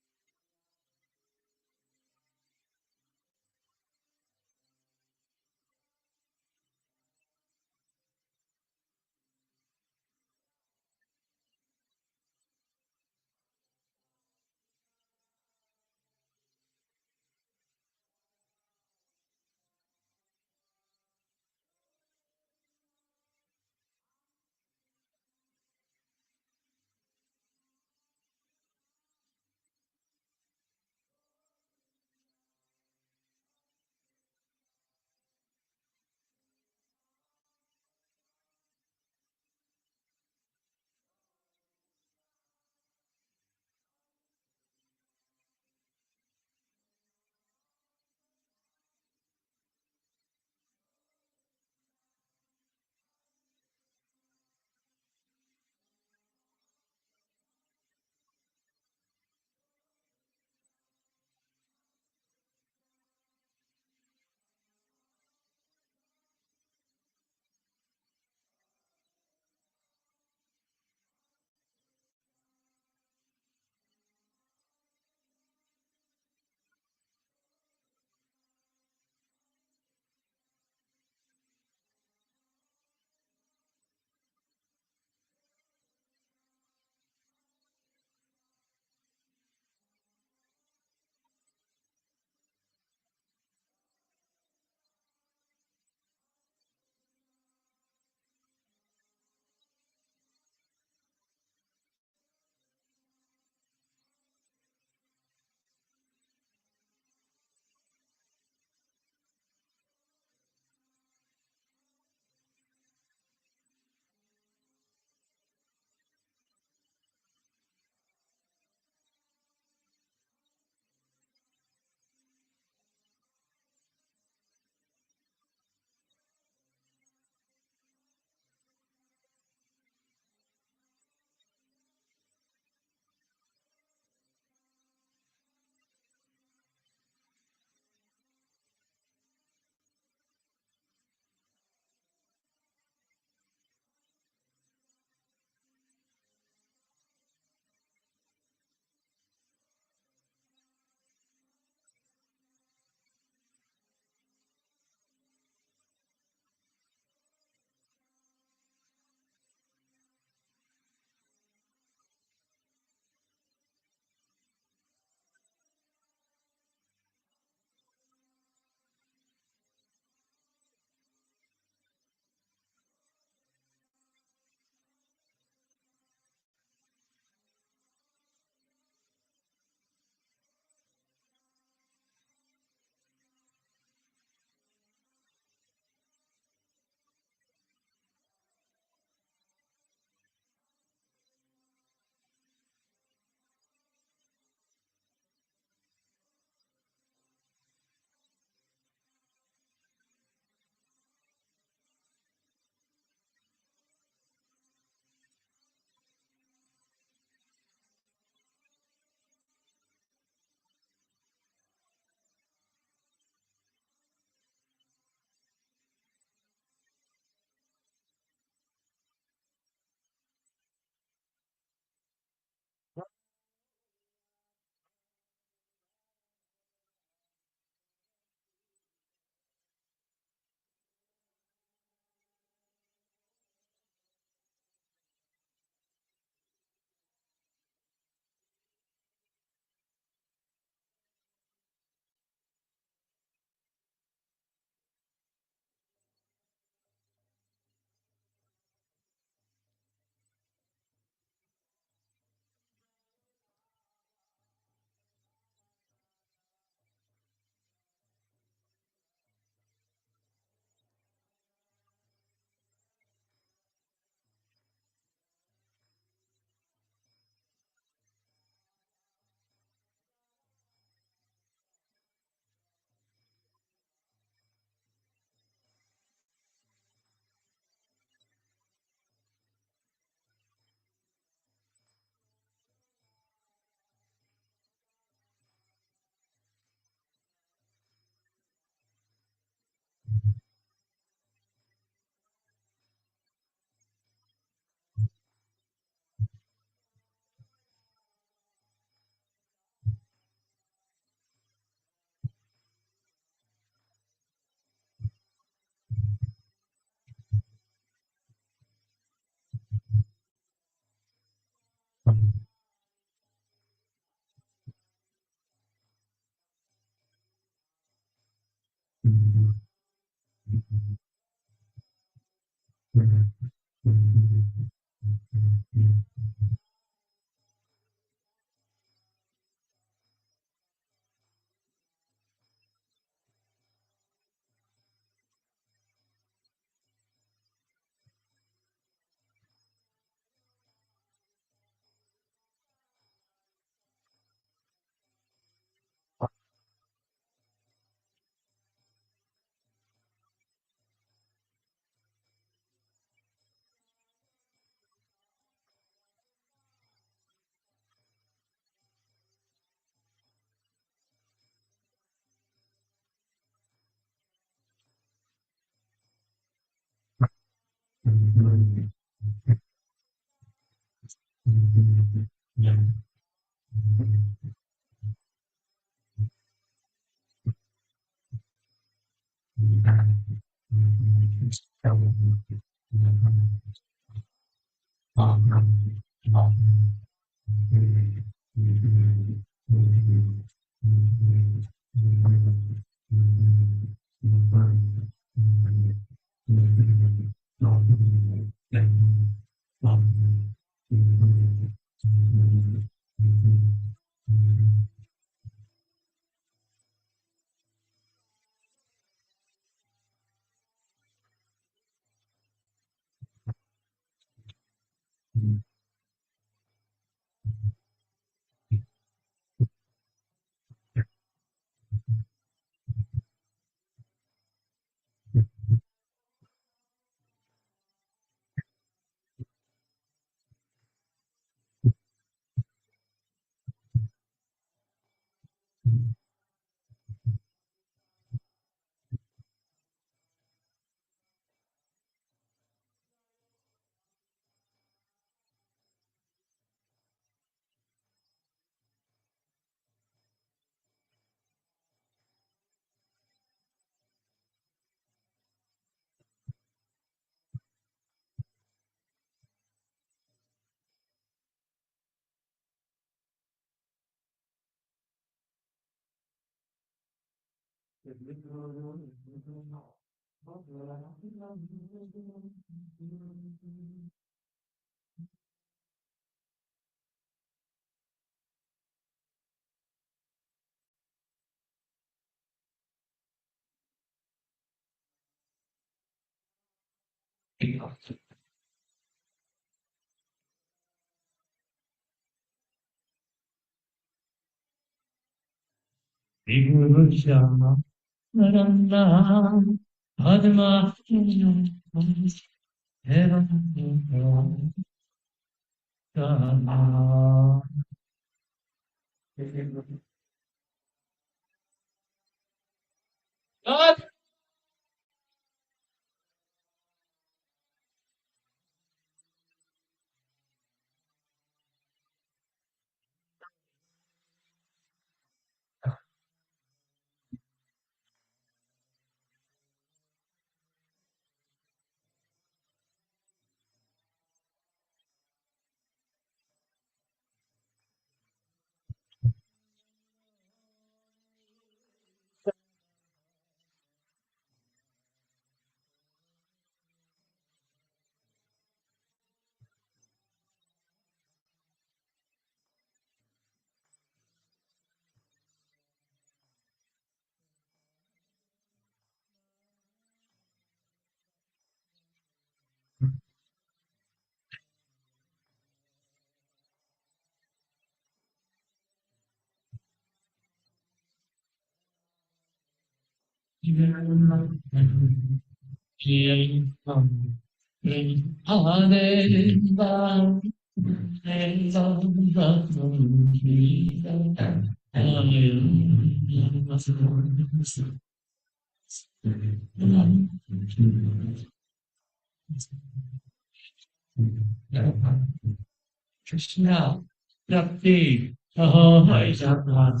Krishna, Shakti, oh, Jagat,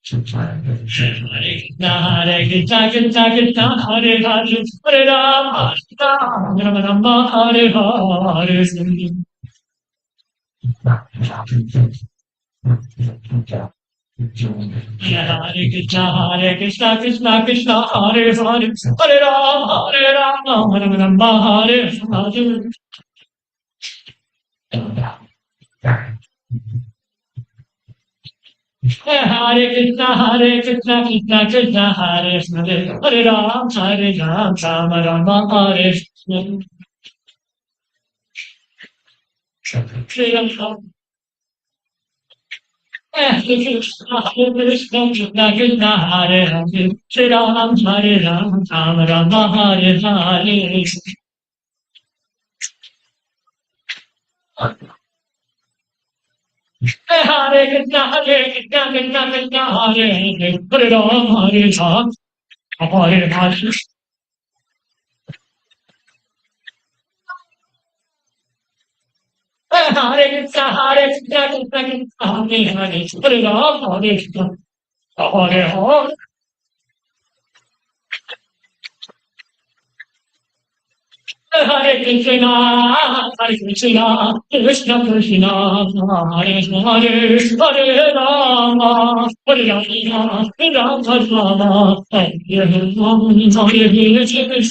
Hare Krishna, Krishna Krishna, Hare Hare, Hare Rama, Rama Rama, Hare Hare. Hare Krishna, Krishna Krishna, Hare Hare, Hare Rama, Rama Rama, Hare Hare. Hare Krishna, Krishna Krishna, Hare Hare, Hare Rama, Rama Hare Hare. Shri Ram. Hare Krishna, Hare Krishna, Krishna Krishna, Hare Hare, Shri Ram, Hare Ram, Rama Hare Hare. Hare Krishna, Hare Krishna, Krishna Krishna, Hare Hare, Hare Ram, Hare Ram, Hare Hare. Hare Krishna, Hare Krishna, Krishna Krishna, Hare Hare, Hare Ram, Hare Ram, Hare Hare. Hare Krishna, Hare Krishna, Krishna Krishna, Hare Hare, Hare Rama, Hare Rama, Rama Rama, Hare Rama, Hare Hare.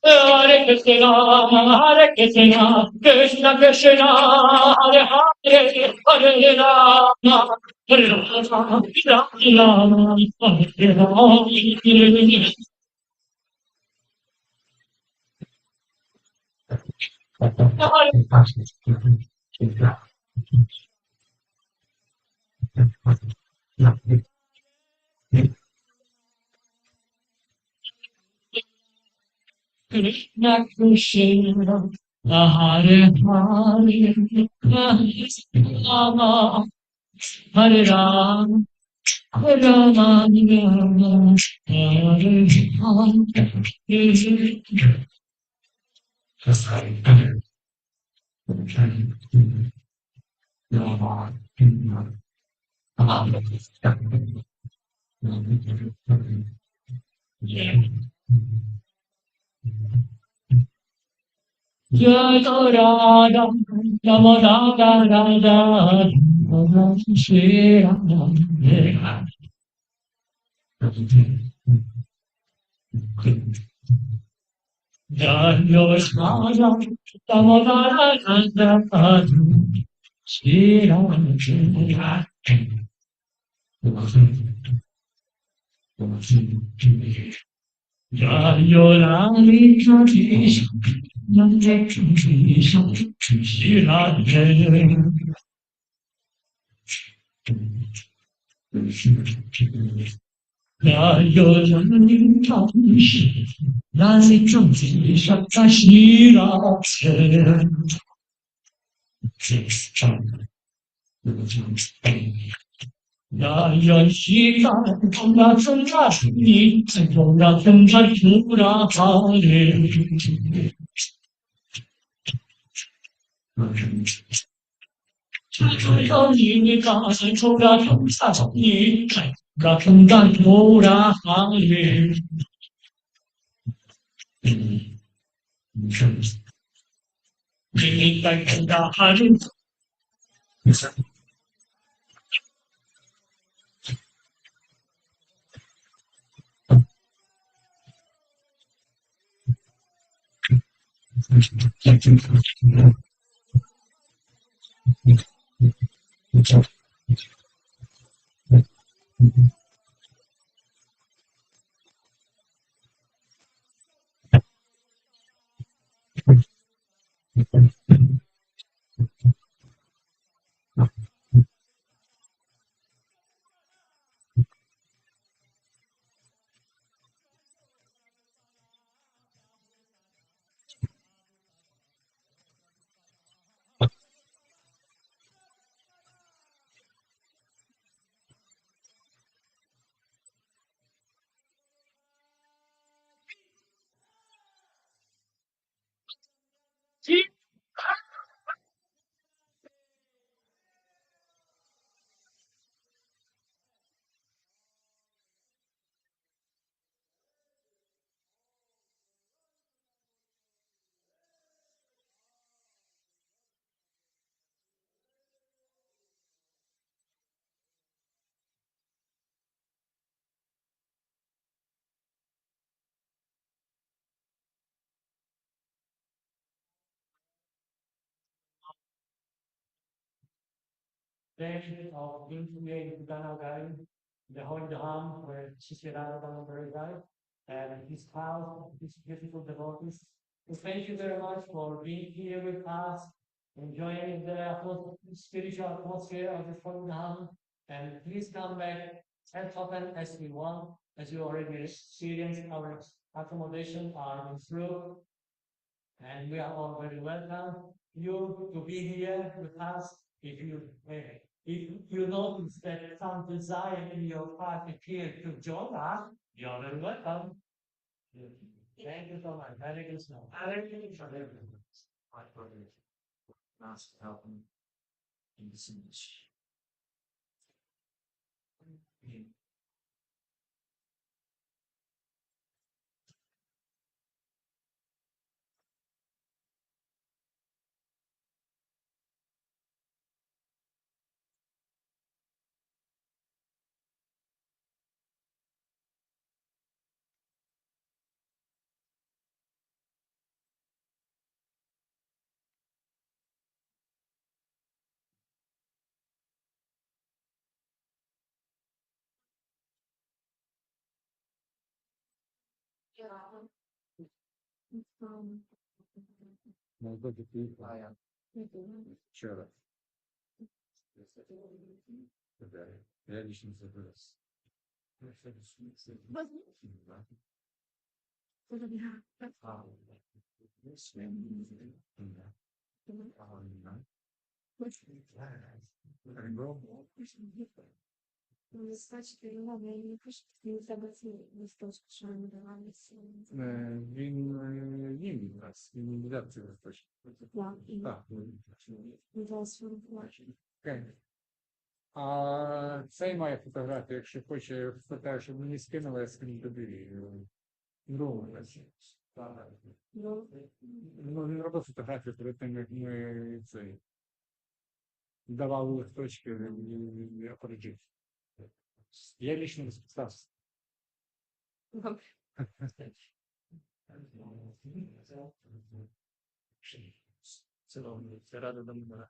Hare Krishna, Hare Krishna, Krishna Krishna, Hare Hare, Hare Rama, Hare Rama, Rama Rama, Hare Hare. Krishna Krishna, Hare Hare, Hare Rama, Hare Rama, Hare Rama, Hare Hare. Jai Radha, Namo Radha Radha, Namo Shri Radha. Jai Radha, Namo Radha Radha, Shri Radha. Jai Radha Krishna, Namo Krishna, Shri Radha. Jai Radha Krishna, Namo Krishna, Shri Radha. Jai Gita, Ganga Ganga, Gita, Ganga Ganga, Pura Hare. Jai Gita, Ganga Ganga, Gita, Ganga Ganga, Pura Hare. Gita Ganga Hare. Day of being here in Nagari, the Holy Dham, where Shishirananda reside, and his house, his beautiful devotees. So thank you very much for being here with us, enjoying the spiritual atmosphere of the Holy Dham, and please come back as often as we want, as you already experienced our accommodation are improved, and we are all very welcome you to be here with us. If you notice that some desire in your heart appear to join us, you're very welcome. Thank you so much. Hare Krishna. Hare Krishna. My brother, ask help me in this English. No, good to be. I am. Sure. Okay. Yeah, you should say this. Він їм нас, він не дав цього точно. Так. Окей. А цей має фотографію, якщо хоче фотографію, щоб мені скинули, я скину тобі. Ну, він робив фотографію перед тим, як ми цей давали листочки, я переджив. Я лично розписався. Це рада до мене.